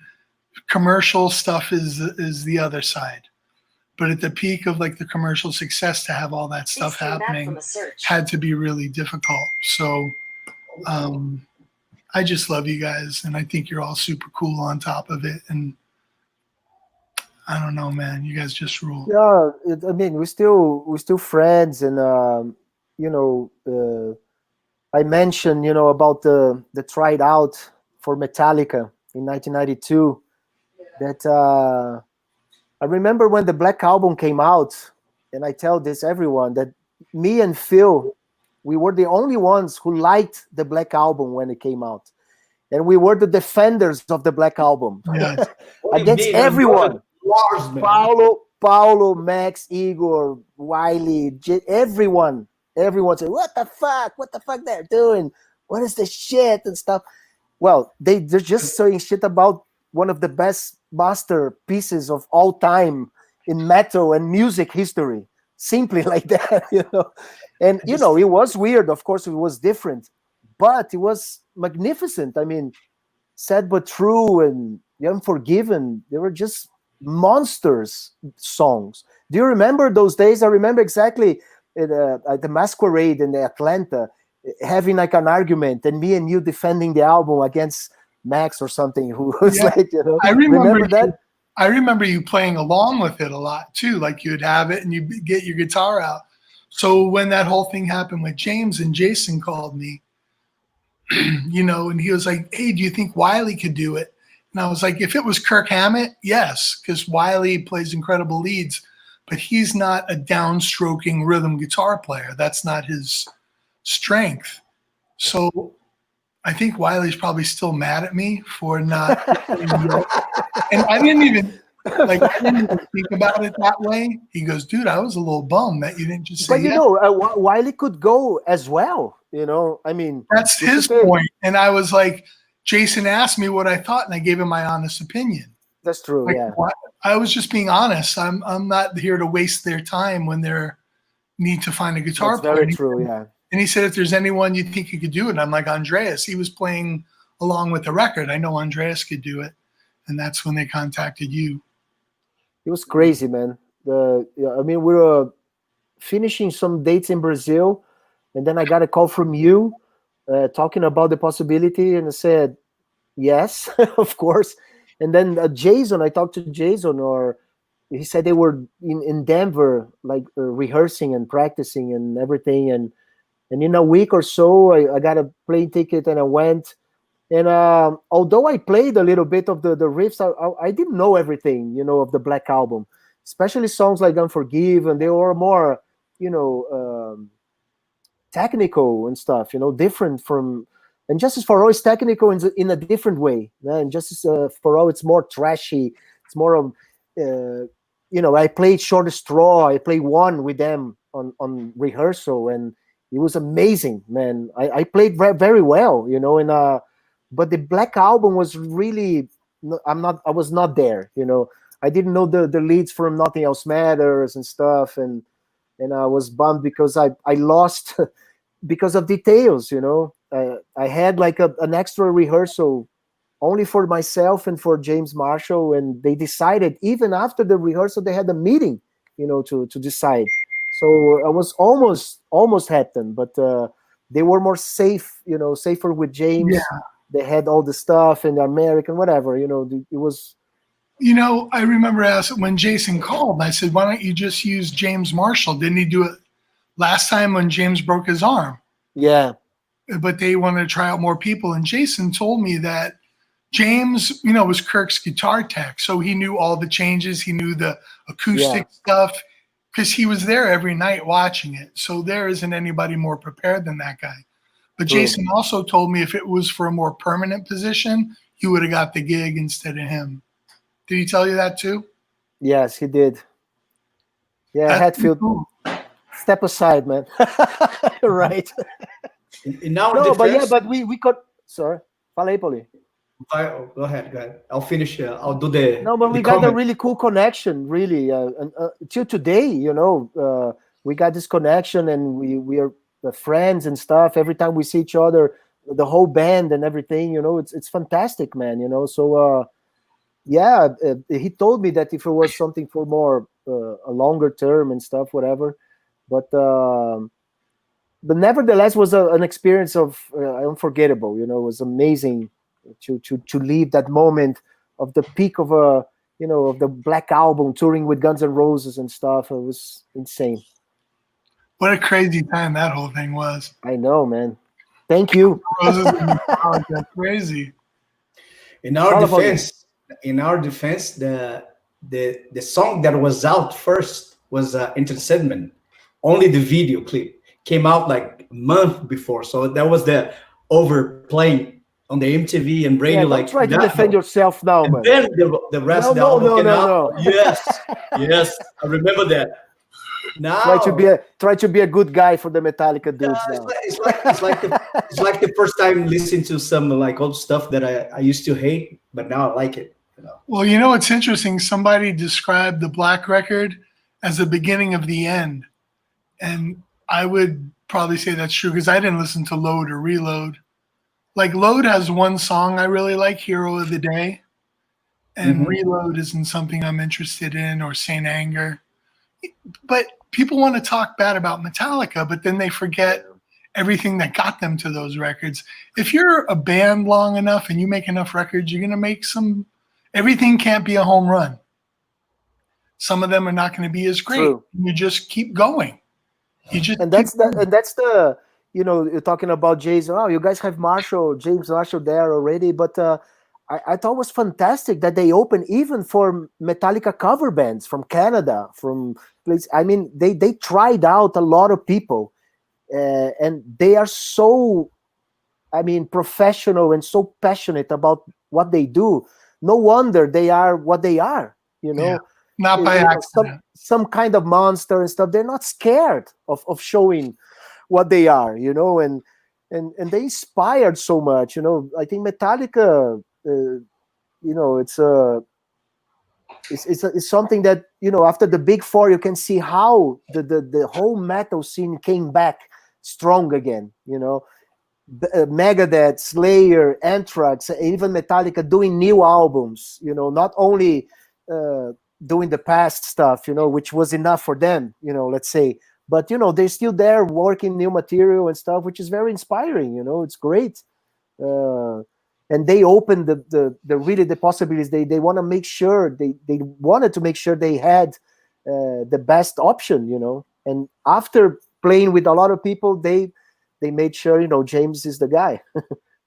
commercial stuff is the other side. But at the peak of like the commercial success, to have all that stuff happening had to be really difficult. So I just love you guys, and I think you're all super cool on top of it. And I don't know, man, you guys just rule. Yeah, I mean, we're still friends, and I mentioned about the tried out for Metallica in 1992. That I remember when the Black Album came out, and I tell this everyone that me and Phil, we were the only ones who liked the Black Album when it came out, and we were the defenders of the Black Album against everyone. Paulo, Max, Igor, Wiley, everyone said, "What the fuck they're doing? What is this shit?" and stuff. Well, they're just saying shit about one of the best masterpieces of all time in metal and music history, simply like that, And it was weird. Of course, it was different, but it was magnificent. I mean, sad but true, and The Unforgiven, they were just monsters songs. Do you remember those days? I remember exactly at the Masquerade in Atlanta, having like an argument, and me and you defending the album against Max or something, who was Yeah. like, you know, I remember that? I remember you playing along with it a lot too. Like you'd have it and you get your guitar out. So when that whole thing happened with James and Jason called me, you know, and he was like, "Hey, do you think Wiley could do it?" And I was like, "If it was Kirk Hammett, yes, because Wiley plays incredible leads, but he's not a downstroking rhythm guitar player. That's not his strength." So I think Wiley's probably still mad at me for not. And I didn't even think about it that way. He goes, "Dude, I was a little bummed that you didn't just say But you yes." know, Wiley could go as well. You know, I mean, That's his point. And I was like, Jason asked me what I thought, and I gave him my honest opinion. That's true. Like, Yeah, I was just being honest. I'm not here to waste their time when they need to find a guitar that's player. very true. Yeah. And he said, if there's anyone you think you could do it, I'm like, Andreas. He was playing along with the record. I know Andreas could do it. And that's when they contacted you. It was crazy, man. I mean, we were finishing some dates in Brazil, and then I got a call from you talking about the possibility, and I said, yes, of course. And then Jason, I talked to Jason, or he said they were in Denver, like rehearsing and practicing and everything. And in a week or so, I got a plane ticket and I went. And although I played a little bit of the riffs, I didn't know everything, you know, of the Black Album, especially songs like Unforgiven. They were more, you know, technical and stuff, you know, different from. And Justice for All is technical in a different way. And Justice for All, it's more trashy. It's more, you know, I played Short Straw. I played one with them on rehearsal, and it was amazing, man. I played very well, you know, and but the Black Album was really, I was not there, you know. I didn't know the leads from Nothing Else Matters and stuff, and I was bummed because I lost because of details, you know. I had like an extra rehearsal only for myself and for James Marshall, and they decided even after the rehearsal they had a meeting, you know, to decide. So I was almost happened, but they were more safe, you know, safer with James. Yeah. They had all the stuff and the American whatever, you know. It was. You know, I remember when Jason called, I said, "Why don't you just use James Marshall? Didn't he do it last time when James broke his arm?" Yeah. But they wanted to try out more people. And Jason told me that James, you know, was Kirk's guitar tech. So he knew all the changes. He knew the acoustic stuff because he was there every night watching it. So there isn't anybody more prepared than that guy. But Jason also told me if it was for a more permanent position, you would have got the gig instead of him. Did he tell you that too? Yes, he did. Yeah, That's Hatfield, cool. Step aside, man. Right. In our No, defense, but yeah, but we could. Sorry, fala aí, Paulinho. Go ahead. I'll finish. I'll do the. No, but the we got a comment. really cool connection, really. And till today, you know, we got this connection, and we are friends and stuff. Every time we see each other, the whole band and everything, you know, it's fantastic, man. You know, so yeah, he told me that if it was something for more a longer term and stuff, whatever, but nevertheless was an experience of unforgettable. You know, it was amazing to leave that moment of the peak of you know, of the Black Album, touring with Guns N' Roses and stuff. It was insane. What a crazy time that whole thing was. I know, man. Thank you. That's crazy. In our defense, the song that was out first was Entertainment. Only the video clip came out like a month before, so that was the overplaying on the MTV and radio. Don't try to defend yourself now, man. Then the rest of the album came out. No. Yes, I remember that. Now try to be a good guy for the Metallica dudes. Now. It's like the first time listening to some like old stuff that I used to hate, but now I like it. You know? Well, you know what's interesting? Somebody described the Black record as the beginning of the end, and I would probably say that's true because I didn't listen to Load or Reload. Like Load has one song I really like, Hero of the Day, and Reload isn't something I'm interested in, or Saint Anger. But people want to talk bad about Metallica, but then they forget everything that got them to those records. If you're a band long enough and you make enough records, you're going to make some. Everything can't be a home run. Some of them are not going to be as great. True. You just keep going. And that's the you know, you're talking about Jason. Oh, you guys have James Marshall there already, but I thought it was fantastic that they opened even for Metallica cover bands from Canada, from places. I mean, they tried out a lot of people, and they are so, I mean, professional and so passionate about what they do. No wonder they are what they are. You know. Yeah. Not by accident. Some kind of monster and stuff. They're not scared of showing what they are, you know, and they inspired so much, you know. I think Metallica, you know, it's something that, you know, after the Big Four, you can see how the whole metal scene came back strong again, you know. Megadeth, Slayer, Anthrax, even Metallica doing new albums, you know, not only doing the past stuff, you know, which was enough for them, you know, let's say, but, you know, they're still there working new material and stuff, which is very inspiring, you know. It's great. And they opened the really the possibilities. They want to make sure they wanted to make sure they had the best option, you know. And after playing with a lot of people, they made sure, you know, James is the guy,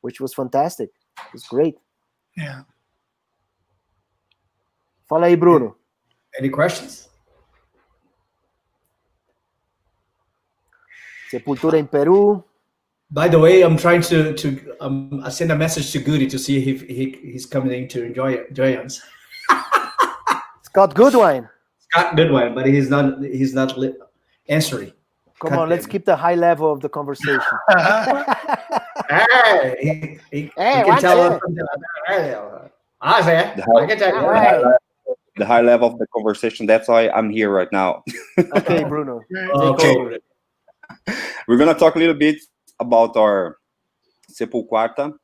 which was fantastic. It was great. Yeah. Fala aí, Bruno. Any questions? Sepultura in Peru. By the way, I'm trying to I send a message to Goody to see if he's coming in to enjoy us. Scott Goodwine. Scott Goodwine, but he's not answering. Come on, let's keep the high level of the conversation. Hey, he can tell us something about the high level of the conversation. That's why I'm here right now. Okay, Bruno. Okay. We're gonna talk a little bit about our SepulQuarta.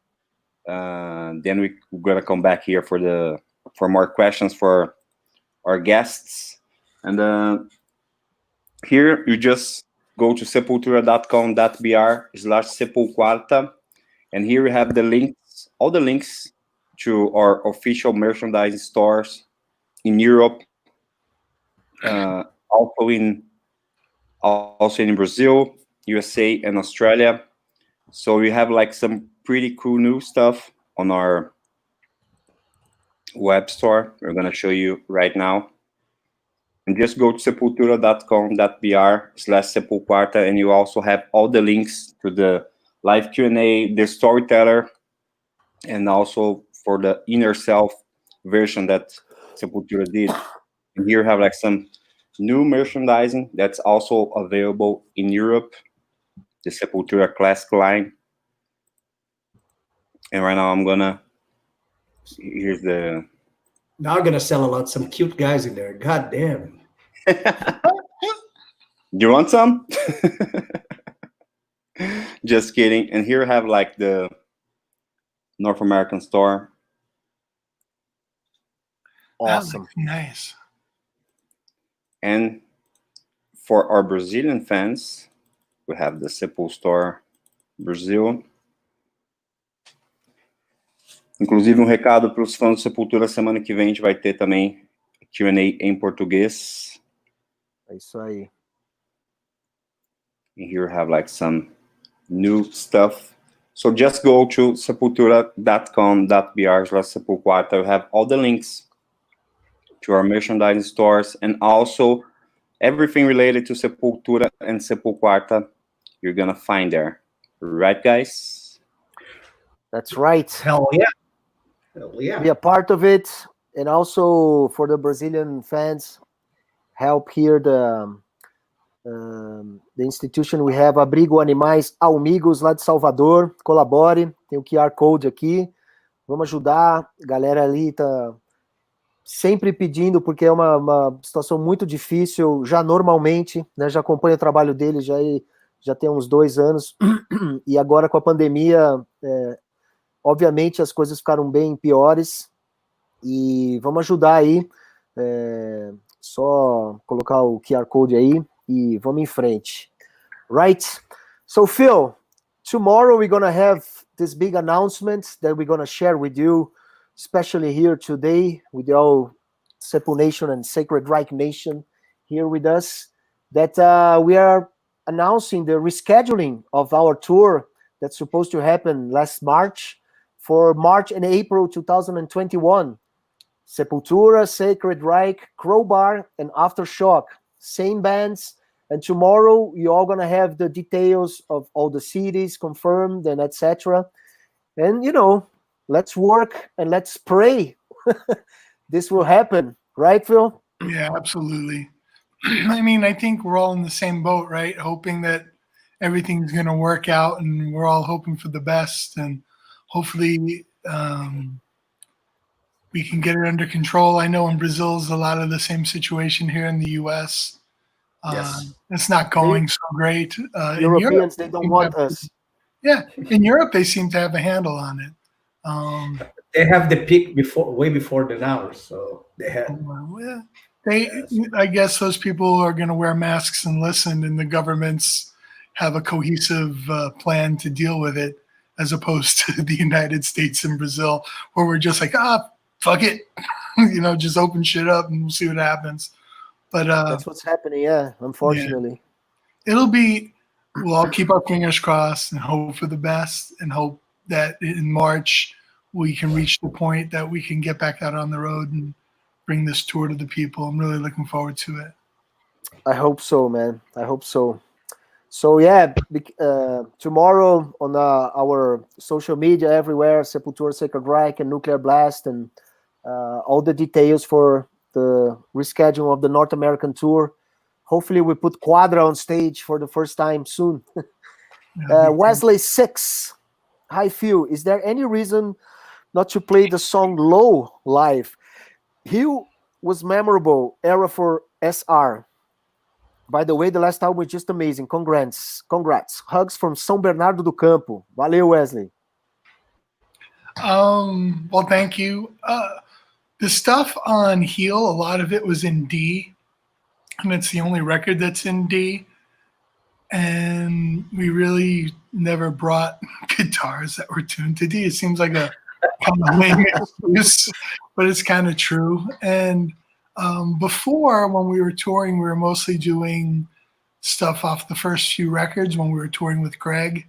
Then we're gonna come back here for more questions for our guests. And here you just go to sepultura.com.br/SepulQuarta, and here we have the links, all the links to our official merchandise stores in Europe, also in Brazil, USA, and Australia. So we have like some pretty cool new stuff on our web store. We're gonna show you right now. And just go to sepultura.com.br/SepulQuarta, and you also have all the links to the live Q&A, the storyteller, and also for the inner self version that Sepultura did. And here we have like some new merchandising that's also available in Europe, the Sepultura Classic line. And right now here's the... Now I'm gonna sell a lot, some cute guys in there. God damn. You want some? Just kidding. And here I have like the North American store. Awesome. Nice. And for our Brazilian fans, we have the Sepul Store Brazil. Inclusive, recado para os fãs do Sepultura, semana que vem a gente vai ter também Q&A em português. É isso aí. And here we have like some new stuff. So just go to sepultura.com.br/SepulQuarta. We have all the links to our merchandising stores, and also everything related to Sepultura and SepulQuarta you're gonna find there. Right, guys? That's right. Hell yeah. Hell yeah. Be a part of it, and also for the Brazilian fans, help here the institution we have, Abrigo Animais Amigos, lá de Salvador. Colabore, tem o QR Code aqui. Vamos ajudar. A galera ali tá sempre pedindo, porque é uma situação muito difícil, já normalmente, né? Já acompanho o trabalho dele já tem uns 2 anos, e agora com a pandemia, obviamente as coisas ficaram bem piores, E vamos ajudar aí. Só colocar o QR Code aí e vamos em frente. Right? So, Phil, tomorrow we're going to have this big announcement that we're going to share with you, especially here today with all Sepul Nation and Sacred Reich Nation here with us, that we are announcing the rescheduling of our tour that's supposed to happen last March for March and April 2021. Sepultura, Sacred Reich, Crowbar, and Aftershock. Same bands. And tomorrow, you're all going to have the details of all the cities confirmed and etc. And, let's work and let's pray. This will happen. Right, Phil? Yeah, absolutely. I mean, I think we're all in the same boat, right? Hoping that everything's going to work out, and we're all hoping for the best. And hopefully we can get it under control. I know in Brazil is a lot of the same situation here in the U.S. Yes. It's not going so great. Europeans, they don't want us. Yeah, in Europe, they seem to have a handle on it. They have the peak way before than ours, so they have. Well, I guess those people are going to wear masks and listen, and the governments have a cohesive plan to deal with it, as opposed to the United States and Brazil, where we're just like, fuck it, just open shit up and we'll see what happens. But that's what's happening, yeah, unfortunately. Yeah. We'll all keep our fingers crossed and hope for the best, and hope that in March we can reach the point that we can get back out on the road and bring this tour to the people. I'm really looking forward to it. I hope so, man. I hope so. So yeah, tomorrow on our social media everywhere, Sepultura, Sacred Reich, and Nuclear Blast, and all the details for the rescheduling of the North American tour. Hopefully we put QUADRA on stage for the first time soon. Wesley 6. Hi, Phil. Is there any reason not to play the song Low live? Hill was memorable era for SR. By the way, the last album was just amazing. Congrats. Hugs from São Bernardo do Campo. Valeu, Wesley. Well, thank you. The stuff on Heel, a lot of it was in D, and it's the only record that's in D. And we really never brought guitars that were tuned to D. It seems like a kind of lame excuse, but it's kind of true. And before, when we were touring, we were mostly doing stuff off the first few records when we were touring with Greg.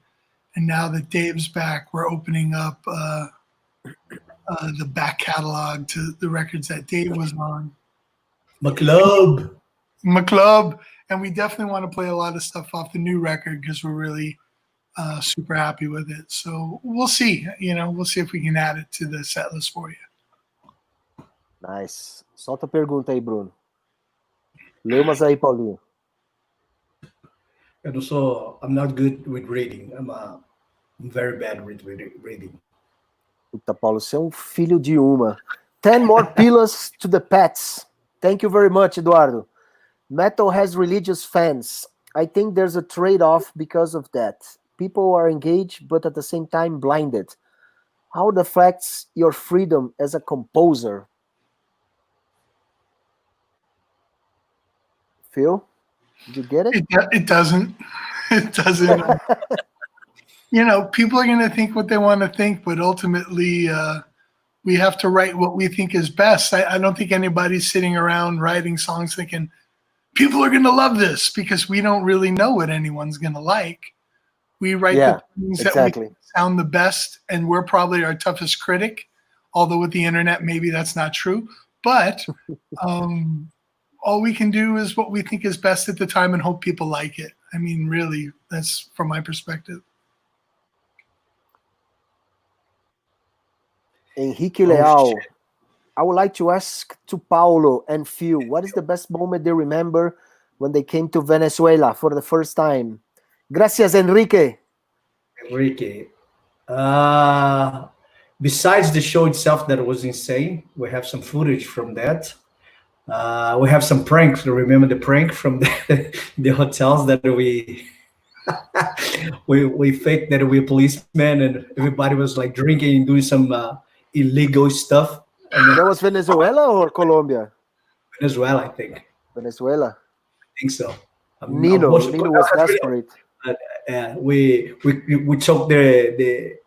And now that Dave's back, we're opening up the back catalog to the records that Dave was on. McClub. And we definitely want to play a lot of stuff off the new record because we're really super happy with it. So we'll see. We'll see if we can add it to the set list for you. Nice. Solta a pergunta aí, Bruno. Lê umas aí, Paulinho. I'm not good with reading. I'm very bad with reading. Puta, Paulo, você é filho de uma. 10 more pillars to the pets. Thank you very much, Eduardo. Metal has religious fans. I think there's a trade-off because of that. People are engaged, but at the same time blinded. How it affects your freedom as a composer? Phil, did you get it? It doesn't. It doesn't. People are going to think what they want to think, but ultimately we have to write what we think is best. I don't think anybody's sitting around writing songs thinking, people are going to love this, because we don't really know what anyone's going to like. We write the things that we sound the best, and we're probably our toughest critic, although with the internet, maybe that's not true. But all we can do is what we think is best at the time and hope people like it. I mean, really, that's from my perspective. Henrique Leal, I would like to ask to Paulo and Phil, what is the best moment they remember when they came to Venezuela for the first time? Gracias, Enrique. Besides the show itself that was insane, we have some footage from that. We have some pranks. Remember the prank from the hotels that we faked that we're policemen and everybody was like drinking and doing some illegal stuff. That was Venezuela or Colombia? Venezuela, I think. Venezuela. I think so. Nino was desperate. We took the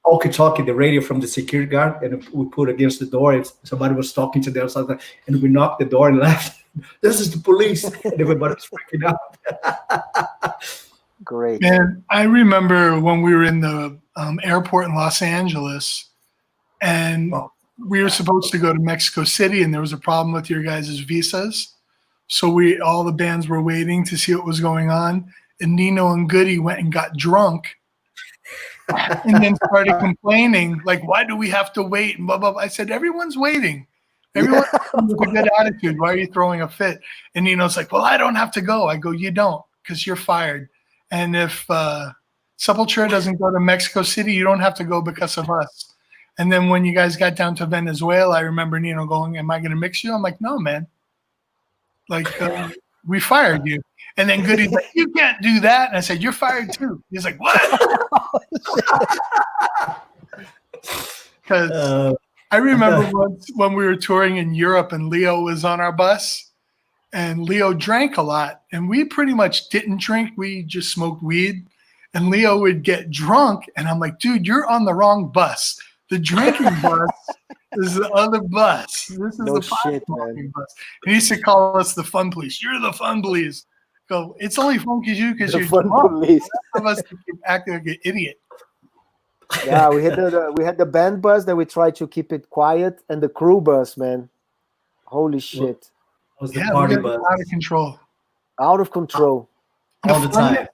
walkie-talkie, the radio from the security guard, and we put against the door. And somebody was talking to them, something, and we knocked the door and left. This is the police, and everybody was freaking out. Great. And I remember when we were in the airport in Los Angeles, and we were supposed to go to Mexico City, and there was a problem with your guys' visas. So all the bands were waiting to see what was going on. And Nino and Goody went and got drunk and then started complaining, like, why do we have to wait? And blah, blah, blah. I said, everyone's waiting. Everyone's with a good attitude. Why are you throwing a fit? And Nino's like, well, I don't have to go. I go, you don't, because you're fired. And if Sepultura doesn't go to Mexico City, you don't have to go because of us. And then when you guys got down to Venezuela, I remember Nino going, am I going to mix you? I'm like, no, man. Like, we fired you. And then Goody's like, you can't do that. And I said, you're fired too. He's like, what? Because I remember once when we were touring in Europe and Leo was on our bus, and Leo drank a lot. And we pretty much didn't drink. We just smoked weed. And Leo would get drunk. And I'm like, dude, you're on the wrong bus. The drinking bus is the other bus. This is No the shit, smoking bus. And he used to call us the fun police. You're the fun police. Go, it's only fun because you're fun drunk. police. Of us to keep acting like an idiot. Yeah, we had the band bus that we tried to keep it quiet, and the crew bus, man. Holy shit. Was the Yeah, party we got bus out of control. Out of control. all the time.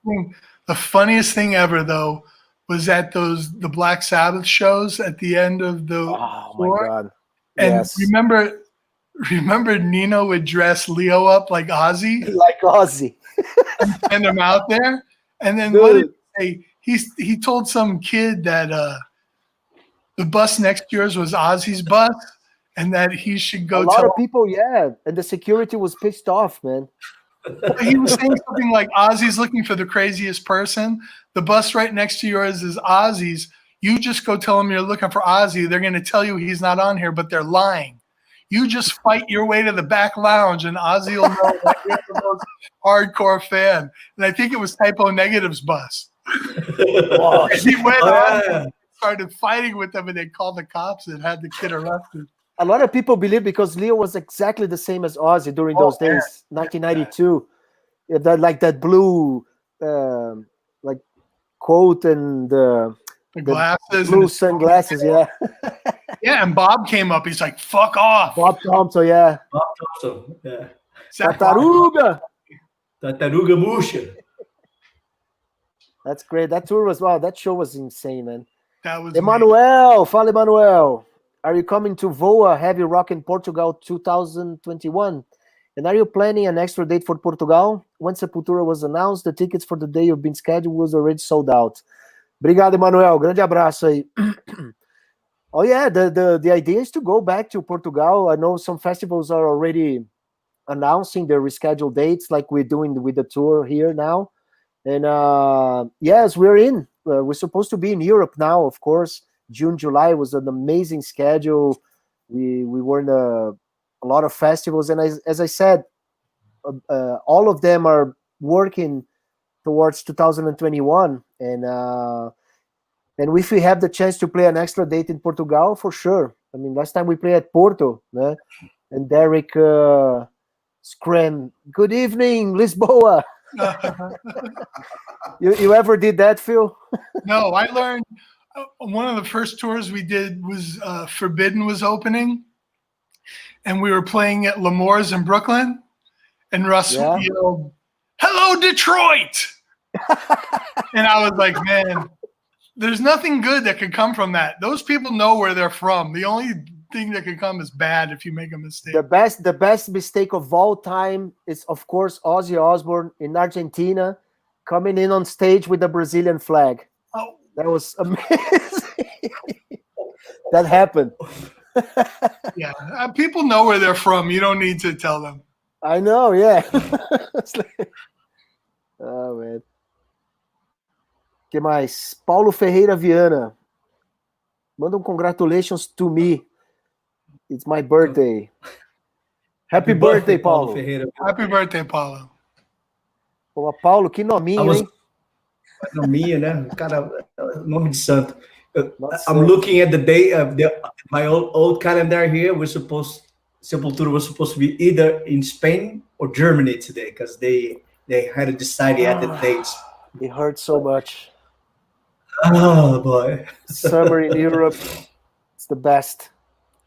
The funniest thing ever, though, was at the Black Sabbath shows at the end of the Oh tour. my god! And Yes, remember Nino would dress Leo up like Ozzy like Ozzy. and send him out there. And then Dude. what did he say? He told some kid that the bus next to yours was Ozzy's bus, and that he should go A lot tell. of people, yeah, and the security was pissed off, man. He was saying something like Ozzy's looking for the craziest person. The bus right next to yours is Ozzy's. You just go tell them you're looking for Ozzy. They're going to tell you he's not on here, but they're lying. You just fight your way to the back lounge, and Ozzy will know that you're the most hardcore fan. And I think it was Typo Negative's bus. Oh, And he went Oh, on and started fighting with them, and they called the cops and had the kid arrested. a lot of people believe because Leo was exactly the same as Ozzy during those days, 1992. Yeah, that blue like coat and The glasses. blue And sunglasses, yeah. yeah, and Bob came up. He's like, fuck off. Bob Thompson, yeah. Bob Thompson, yeah. Tartaruga. Tartaruga Musha. That's great. That tour was, wow, that show was insane, man. That was Emmanuel, fala Emmanuel. Are you coming to VOA Heavy Rock in Portugal 2021? And are you planning an extra date for Portugal? When Sepultura was announced, the tickets for the day you've been scheduled was already sold out. Obrigado, Emmanuel. Grande abraço aí. Oh yeah, the idea is to go back to Portugal. I know some festivals are already announcing their rescheduled dates, like we're doing with the tour here now. And yes, we're in. We're supposed to be in Europe now, of course. June, July was an amazing schedule. We were in a lot of festivals, and as I said, all of them are working towards 2021. And if we have the chance to play an extra date in Portugal, for sure. I mean, last time we played at Porto, né? And Derek screamed, "Good evening, Lisboa." You ever did that, Phil? No, I learned one of the first tours we did was Forbidden was opening, and we were playing at L'Amour's in Brooklyn, and Russ yelled, "Hello, Detroit!" And I was like, man, there's nothing good that could come from that. Those people know where they're from. The only thing that could come is bad if you make a mistake. The best mistake of all time is, of course, Ozzy Osbourne in Argentina coming in on stage with the Brazilian flag. Oh. That was amazing. That happened. Yeah, people know where they're from. You don't need to tell them. I know, yeah. Oh, man. Que mais? Paulo Ferreira Viana. Manda congratulations to me. It's my birthday. Happy birthday, Paulo. Ferreira. Happy birthday, Paulo. Pô, Paulo, que nominho, hein? Nominho, né? Cara, nome de santo. Nossa. I'm looking at the day of my old calendar here. Sepultura was supposed to be either in Spain or Germany today because they had to decide yet the dates. It hurts so much. Oh boy. Summer in Europe, it's the best.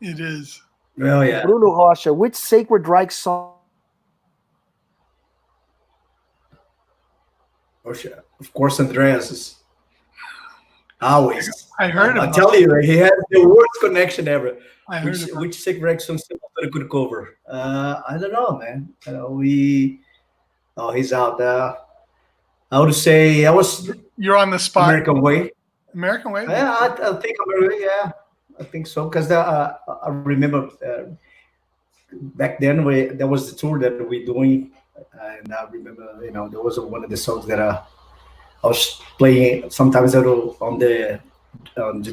It is. Well, yeah. Bruno Rocha, which Sacred Reich song? Of course, Andreas is always. I heard I about tell you, he has the worst connection ever. I heard about Which Sacred Reich song Sepultura could cover? I don't know, man. He's out there. I would say You're on the spot. American Way. American Way? Yeah, I think American Way. Yeah, I think so. Because I remember back then there was the tour that we doing, and I remember there was one of the songs that I was playing sometimes on the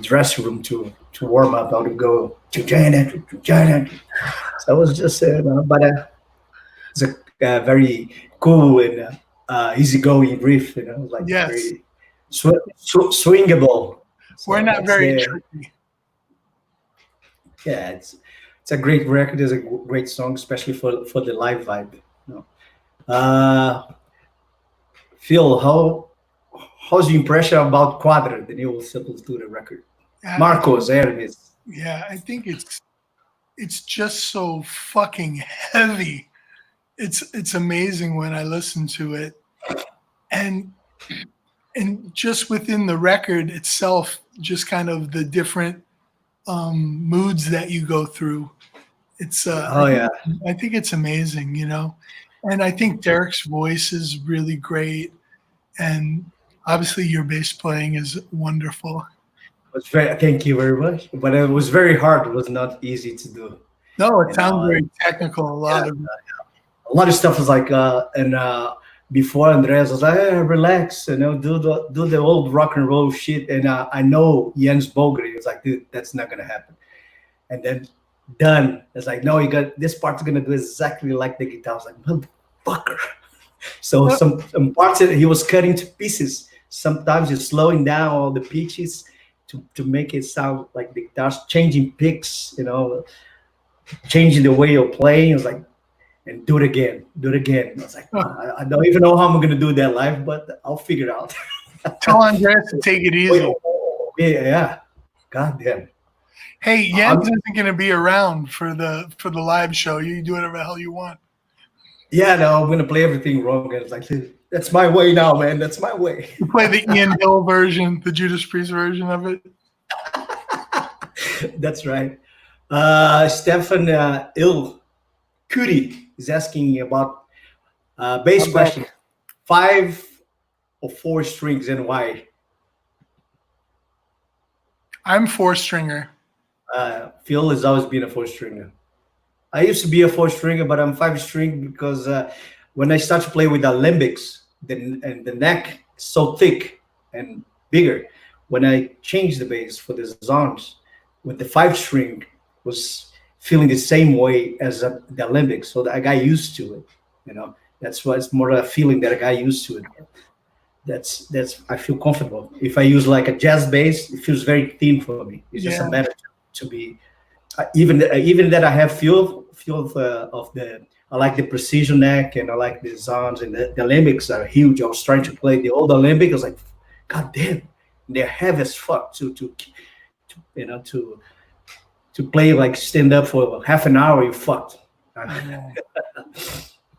dressing room to warm up. I would go to Janet. So I was just but it's a very cool and easygoing riff, like Yes. very swingable. So We're not very it's, tricky. yeah, it's a great record. It's a great song, especially for the live vibe. Phil, how's your impression about QUADRA, the new Sepultura record? Marcos, Hermes. Yeah, I think it's just so fucking heavy. It's amazing when I listen to it, and just within the record itself, just kind of the different moods that you go through. It's I think it's amazing, and I think Derek's voice is really great, and obviously your bass playing is wonderful. Thank you very much. But it was very hard. It was not easy to do. No, it sounds very technical. A lot of stuff was like, before Andreas was like, hey, relax, do the old rock and roll shit. And I know Jens Bogren was like, dude, that's not gonna happen. And then done. It's like, no, you got this part's gonna do exactly like the guitar. I was like, motherfucker. So some parts that he was cutting to pieces. Sometimes you're slowing down all the pitches to make it sound like the guitar's changing picks, changing the way you're playing. It's like, and do it again. I was like, I don't even know how I'm going to do that live, but I'll figure it out. Tell Andreas to take it easy. Yeah. God damn. Hey, Jens isn't going to be around for the live show. You do whatever the hell you want. Yeah, no, I'm going to play everything wrong. And it's like, that's my way now, man. That's my way. You play the Ian Hill version, the Judas Priest version of it. That's right. Stefan Cutie is asking about bass question. 5 or 4 strings and why? I'm 4-stringer. Phil has always been a 4-stringer. I used to be a 4-stringer, but I'm 5-string because when I start to play with alembics, the neck is so thick and bigger. When I changed the bass for the arms, with the 5-string was feeling the same way as the alembic, so I got used to it. That's why it's more a feeling that I got used to it. That's I feel comfortable. If I use like a jazz bass, it feels very thin for me. It's just a matter to be even that I have feel of the. I like the precision neck and I like the arms, and the alembics are huge. I was trying to play the old alembic. I was like, God damn, they're heavy as fuck to play like stand up for half an hour. You fucked.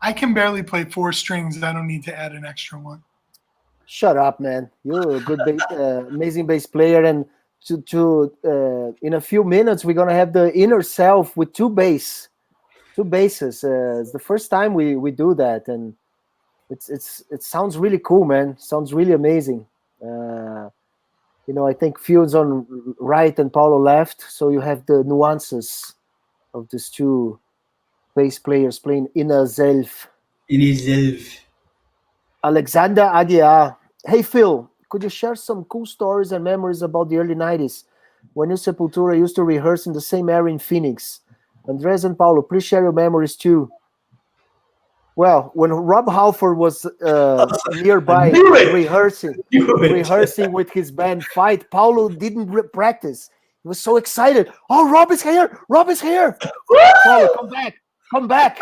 I can barely play 4 strings. I don't need to add an extra one. Shut up, man. You're a good amazing bass player, and to in a few minutes we're gonna have the Inner Self with 2 basses. It's the first time we do that, and it sounds really cool, man. Sounds really amazing. I think Field's on right and Paulo left, so you have the nuances of these 2 bass players playing Inner Self. Alexander Aguiar. Hey, Phil, could you share some cool stories and memories about the early 90s when you Sepultura used to rehearse in the same area in Phoenix? Andreas and Paulo, please share your memories too. Well, when Rob Halford was nearby knew it. rehearsing with his band Fight, Paulo didn't practice. He was so excited. Oh, Rob is here! Rob is here! Paulo, come back! Come back!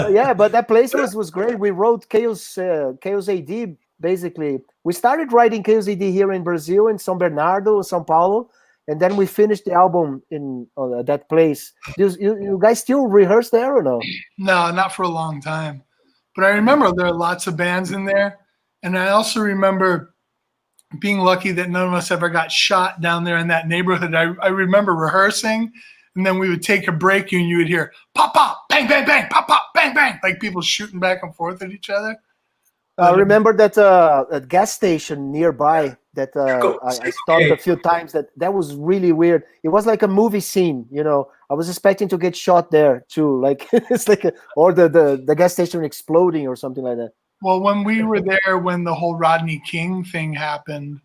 Yeah, but that place was great. We wrote Chaos AD. Basically, we started writing Chaos AD here in Brazil, in São Bernardo, São Paulo, and then we finished the album in that place. You guys still rehearse there or no? No, not for a long time. But I remember there are lots of bands in there, and I also remember being lucky that none of us ever got shot down there in that neighborhood. I remember rehearsing, and then we would take a break, and you would hear pop, pop, bang, bang, bang, pop, pop, bang, bang, like people shooting back and forth at each other. I remember that a gas station nearby that I stopped a few times. That was really weird. It was like a movie scene, you know. I was expecting to get shot there too. Like it's like or the gas station exploding or something like that. Well, when we were there, when the whole Rodney King thing happened,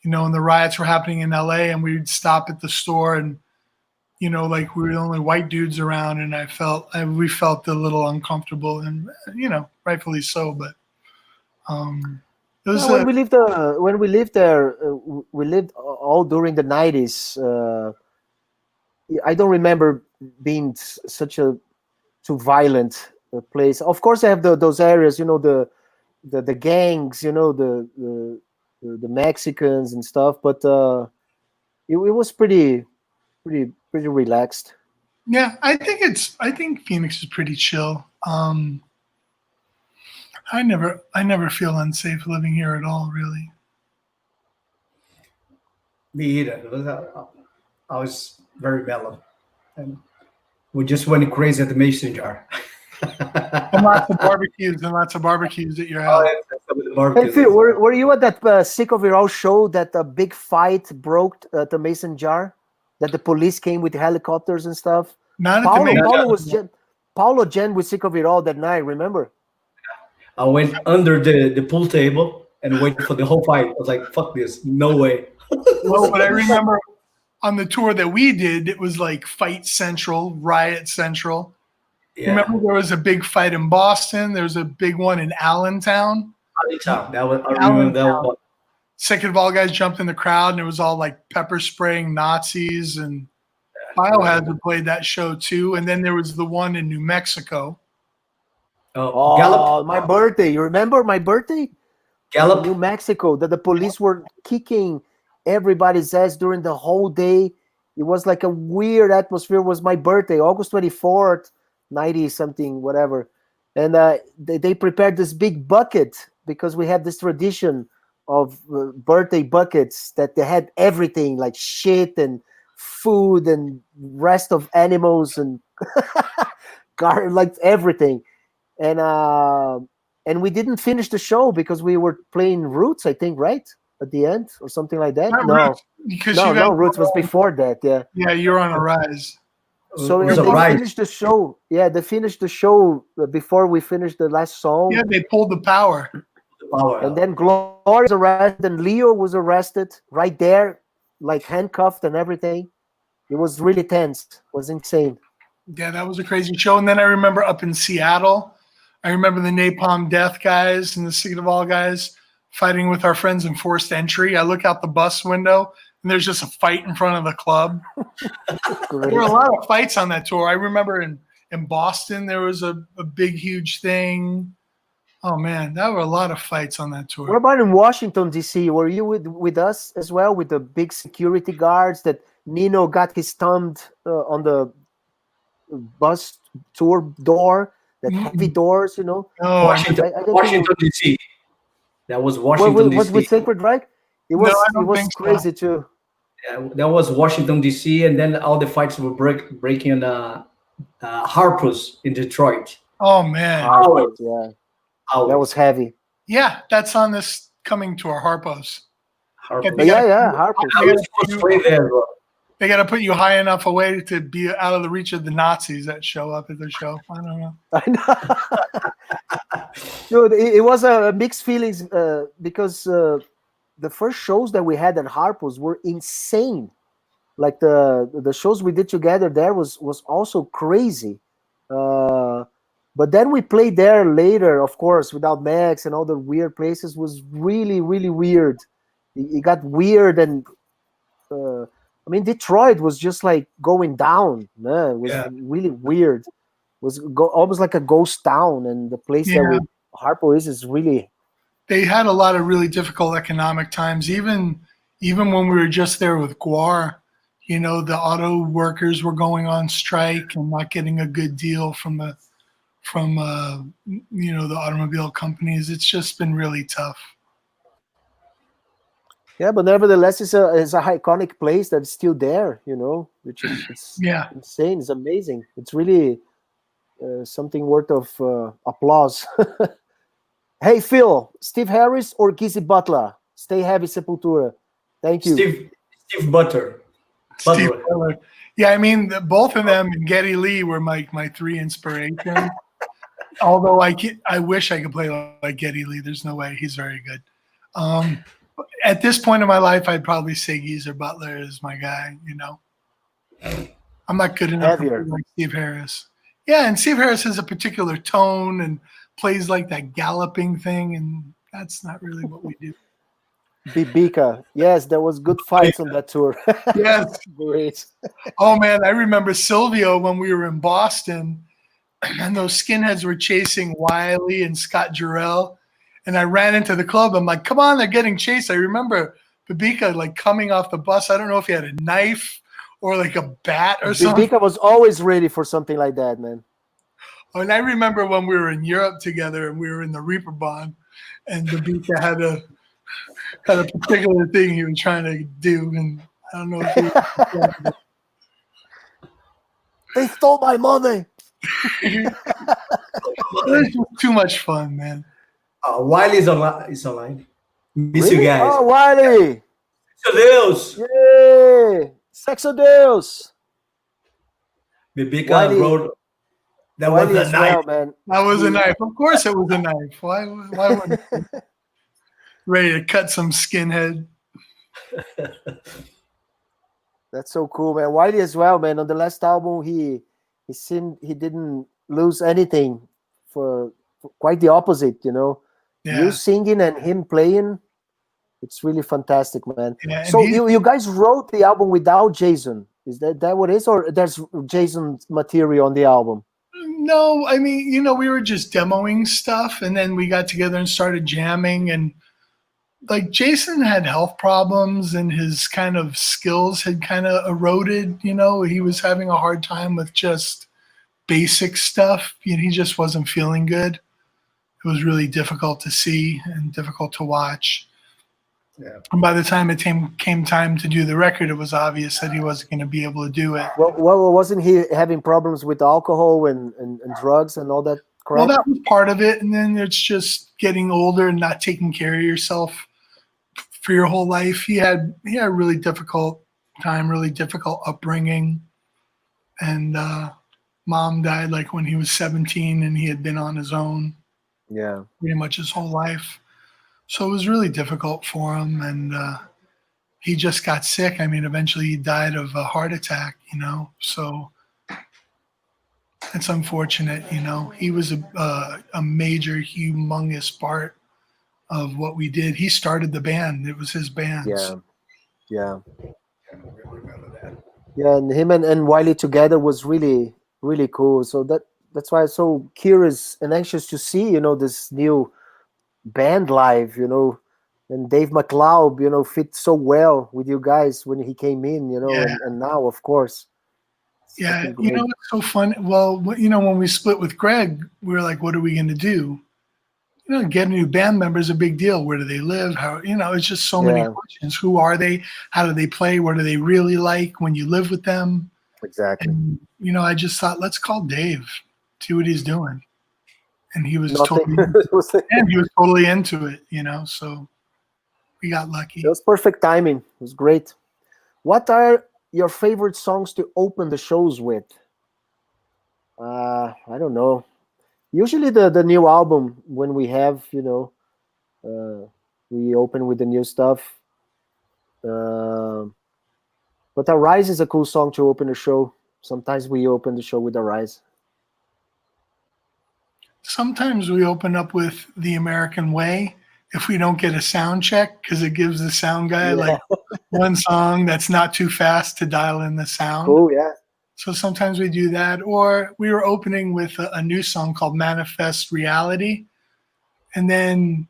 you know, and the riots were happening in LA, and we'd stop at the store, and you know, like we were the only white dudes around, and we felt a little uncomfortable, and you know, rightfully so. But it was when we lived there, we lived all during the 90s. I don't remember being such a too violent place. Of course, I have those areas, you know, the gangs, you know, the Mexicans and stuff, but it was pretty relaxed. Yeah, I think Phoenix is pretty chill. I never feel unsafe living here at all, really. Me either. I was very mellow, and we just went crazy at the mason jar. And lots of barbecues at your house. Hey Phil, were you at that Sick of It All show that a big fight broke at the mason jar? That the police came with helicopters and stuff? Not at the mason jar. Paulo jammed with Sick of It All that night, remember? I went under the pool table and waited for the whole fight. I was like, fuck this, no way. Well, but I remember on the tour that we did, it was like Fight Central, Riot Central. Yeah. Remember there was a big fight in Boston. There was a big one in Allentown. I remember that one. Second of all, guys jumped in the crowd, and it was all like pepper spraying Nazis. And Biohazard played that show too. And then there was the one in New Mexico. Oh, Gallup. My birthday. You remember my birthday? Gallup. New Mexico, that the police were kicking everybody's ass during the whole day. It was like a weird atmosphere. It was my birthday, August 24th, 90 something, whatever. And they prepared this big bucket because we had this tradition of birthday buckets that they had everything like shit and food and rest of animals and like everything. And we didn't finish the show because we were playing Roots, I think, right? At the end or something like that. Not Roots was before that. Yeah. Yeah, you're on a rise. So they finished the show. Yeah, they finished the show before we finished the last song. Yeah, they pulled the power. And then Gloria was arrested, and Leo was arrested right there, like handcuffed and everything. It was really tense. It was insane. Yeah, that was a crazy show. And then I remember up in Seattle, I remember the Napalm Death guys and the Sick of All guys fighting with our friends in Forced Entry. I look out the bus window, and there's just a fight in front of the club. There were a lot of fights on that tour. I remember in Boston, there was a big, huge thing. Oh, man, there were a lot of fights on that tour. What about in Washington, D.C.? Were you with us as well, with the big security guards that Nino got his thumb on the bus tour door, that heavy doors, you know? Oh, Washington D.C. That was Washington D.C. Was with Sacred Reich? It was crazy too. Yeah, that was Washington D.C. and then all the fights were breaking Harpers in Detroit. Oh man! Yeah, that was heavy. Yeah, that's on this coming tour, Harpos. Harpers. They got to put you high enough away to be out of the reach of the Nazis that show up at the show. I don't know. No, it was a mixed feelings because the first shows that we had at Harpo's were insane. Like the shows we did together there was also crazy. But then we played there later, of course, without Max and all the weird places. Was really, really weird. It got weird, and I mean, Detroit was just like going down. It was really weird. It was almost like a ghost town, and the place that Harpo is really. They had a lot of really difficult economic times. Even when we were just there with Guar, you know, the auto workers were going on strike and not getting a good deal from you know, the automobile companies. It's just been really tough. Yeah, but nevertheless, it's a iconic place that's still there, you know, which is insane. It's amazing. It's really something worth of applause. Hey, Phil, Steve Harris or Kizzy Butler? Stay heavy, Sepultura. Thank you. Steve Butler. Steve Butler. Yeah, I mean, both of them and Geddy Lee were my three inspirations. Although I wish I could play like Geddy Lee. There's no way. He's very good. At this point in my life, I'd probably say Geezer Butler is my guy, you know. I'm not good enough to play like Steve Harris. Yeah, and Steve Harris has a particular tone and plays like that galloping thing, and that's not really what we do. Bibica. Yes, there was good fights on that tour. Yes. Great. Oh, man, I remember Silvio when we were in Boston, and those skinheads were chasing Wiley and Scott Jarrell. And I ran into the club. I'm like, come on, they're getting chased. I remember Bibica like coming off the bus. I don't know if he had a knife or like a bat or something. Bibica was always ready for something like that, man. And I remember when we were in Europe together and we were in the Reeperbahn, and Bibica had a particular thing he was trying to do, and I don't know if they stole my money. It was just too much fun, man. Wiley's online. Miss you guys. Oh, Wiley. Sexo Deus. Yay. Sexo Deus. Bibica wrote. That was a knife. Well, man. That was a knife. Of course it was a knife. Why wouldn't ready to cut some skinhead? That's so cool, man. Wiley as well, man. On the last album, he seemed he didn't lose anything. For quite the opposite, you know. Yeah. You singing and him playing, it's really fantastic, man. Yeah, so you guys wrote the album without Jason. Is that what it is, or there's Jason's material on the album? No, I mean, you know, we were just demoing stuff, and then we got together and started jamming, and like Jason had health problems and his kind of skills had kind of eroded, you know. He was having a hard time with just basic stuff. You know, he just wasn't feeling good. It was really difficult to see and difficult to watch. Yeah. And by the time it came time to do the record, it was obvious that he wasn't going to be able to do it. Well, wasn't he having problems with alcohol and drugs and all that crap? Well, that was part of it. And then it's just getting older and not taking care of yourself for your whole life. He had a really difficult time, really difficult upbringing. And mom died like when he was 17 and he had been on his own. Yeah, pretty much his whole life. So it was really difficult for him, and he just got sick. I mean, eventually he died of a heart attack, you know. So it's unfortunate, you know. He was a major, humongous part of what we did. He started the band. It was his band. Yeah. Yeah, and him and Wiley together was really, really cool. So that's why I'm so curious and anxious to see, you know, this new band live, you know, and Dave McLeod, you know, fit so well with you guys when he came in, you know, and now, of course. Yeah, you know, it's so fun. Well, you know, when we split with Greg, we were like, what are we going to do? You know, getting a new band member is a big deal. Where do they live? How, you know, it's just so many questions. Who are they? How do they play? What do they really like when you live with them? Exactly. And, you know, I just thought, let's call Dave, see what he's doing. And he was totally into it, you know, so we got lucky. It was perfect timing. It was great. What are your favorite songs to open the shows with? I don't know. Usually the new album, when we have, you know, We open with the new stuff. But Arise is a cool song to open the show. Sometimes we open the show with Arise. Sometimes we open up with The American Way if we don't get a sound check, because it gives the sound guy like one song that's not too fast to dial in the sound. Cool, yeah. So sometimes we do that. Or we were opening with a new song called Manifest Reality. And then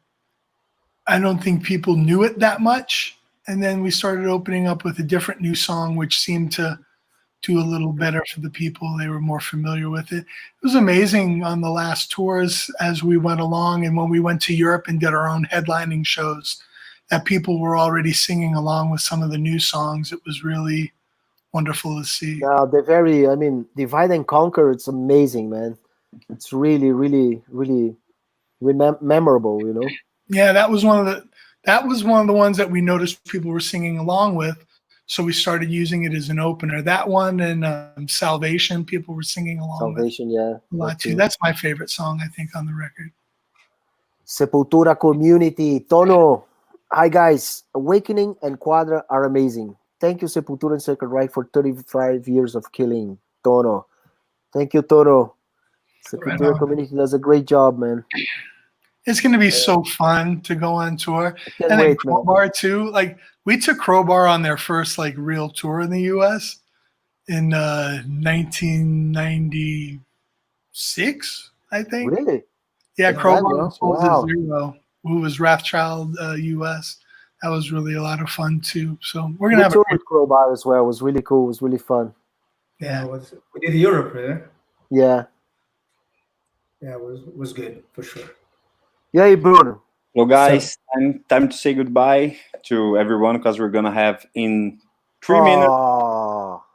I don't think people knew it that much. And then we started opening up with a different new song, which seemed to do a little better for the people. They were more familiar with it. It was amazing on the last tours as we went along, and when we went to Europe and did our own headlining shows, that people were already singing along with some of the new songs. It was really wonderful to see. Now they're very, I mean, Divide and Conquer, it's amazing, man. It's really, really, really memorable, you know? Yeah, that was one of the ones that we noticed people were singing along with. So we started using it as an opener. That one and Salvation, people were singing along Salvation, with yeah. a lot too. That's my favorite song, I think, on the record. Sepultura community. Tono. Hi, guys. Awakening and Quadra are amazing. Thank you, Sepultura and Sacred Reich, for 35 years of killing. Tono. Thank you, Tono. Sepultura community does a great job, man. It's going to be so fun to go on tour. Can't And wait, then Crowbar, too. Like, we took Crowbar on their first, like, real tour in the U.S. in 1996, I think. Really? Yeah, Crowbar Wow. Zero, who was Wrathchild U.S. That was really a lot of fun, too. So we're going to have tour with Crowbar as well. It was really cool. It was really fun. Yeah, we did Europe, right? Yeah. Yeah, it was good for sure. Yeah, Bruno. Well, guys, time to say goodbye to everyone, because we're gonna have in 3 minutes.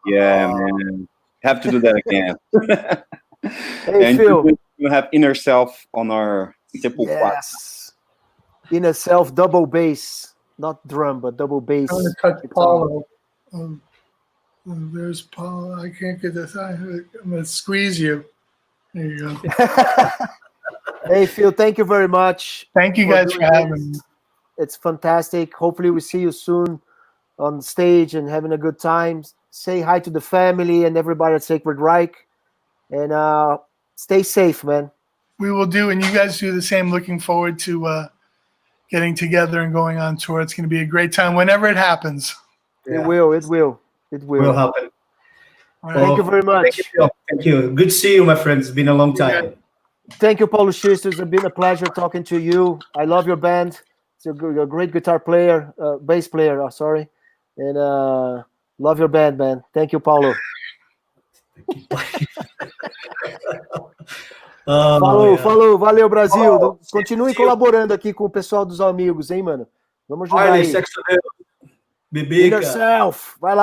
Yeah, man, have to do that again. Hey, and Phil. we're gonna have Inner Self on our SepulQuarta. Yes. Inner Self, double bass, not drum, but double bass. I'm going to touch Paulo. There's Paulo. I can't get this. I'm going to squeeze you. There you go. Hey, Phil, thank you very much. Thank you guys for having me. It's fantastic. Hopefully we see you soon on stage and having a good time. Say hi to the family and everybody at Sacred Reich. And stay safe, man. We will do, and you guys do the same. Looking forward to getting together and going on tour. It's going to be a great time whenever it happens. Yeah. It will happen. All right. Thank you very much. Thank you. Good to see you, my friends. It's been a long time. Thank you, Paulo Schisters. It's been a pleasure talking to you. I love your band. You're a great guitar player, bass player, sorry. And love your band, man. Thank you, Paulo. Falou, valeu, Brasil. Continue colaborando aqui com o pessoal dos amigos, hein, mano? Vamos ajudar aí. Sexo Deus. Bebica. Inner Self. Vai lá.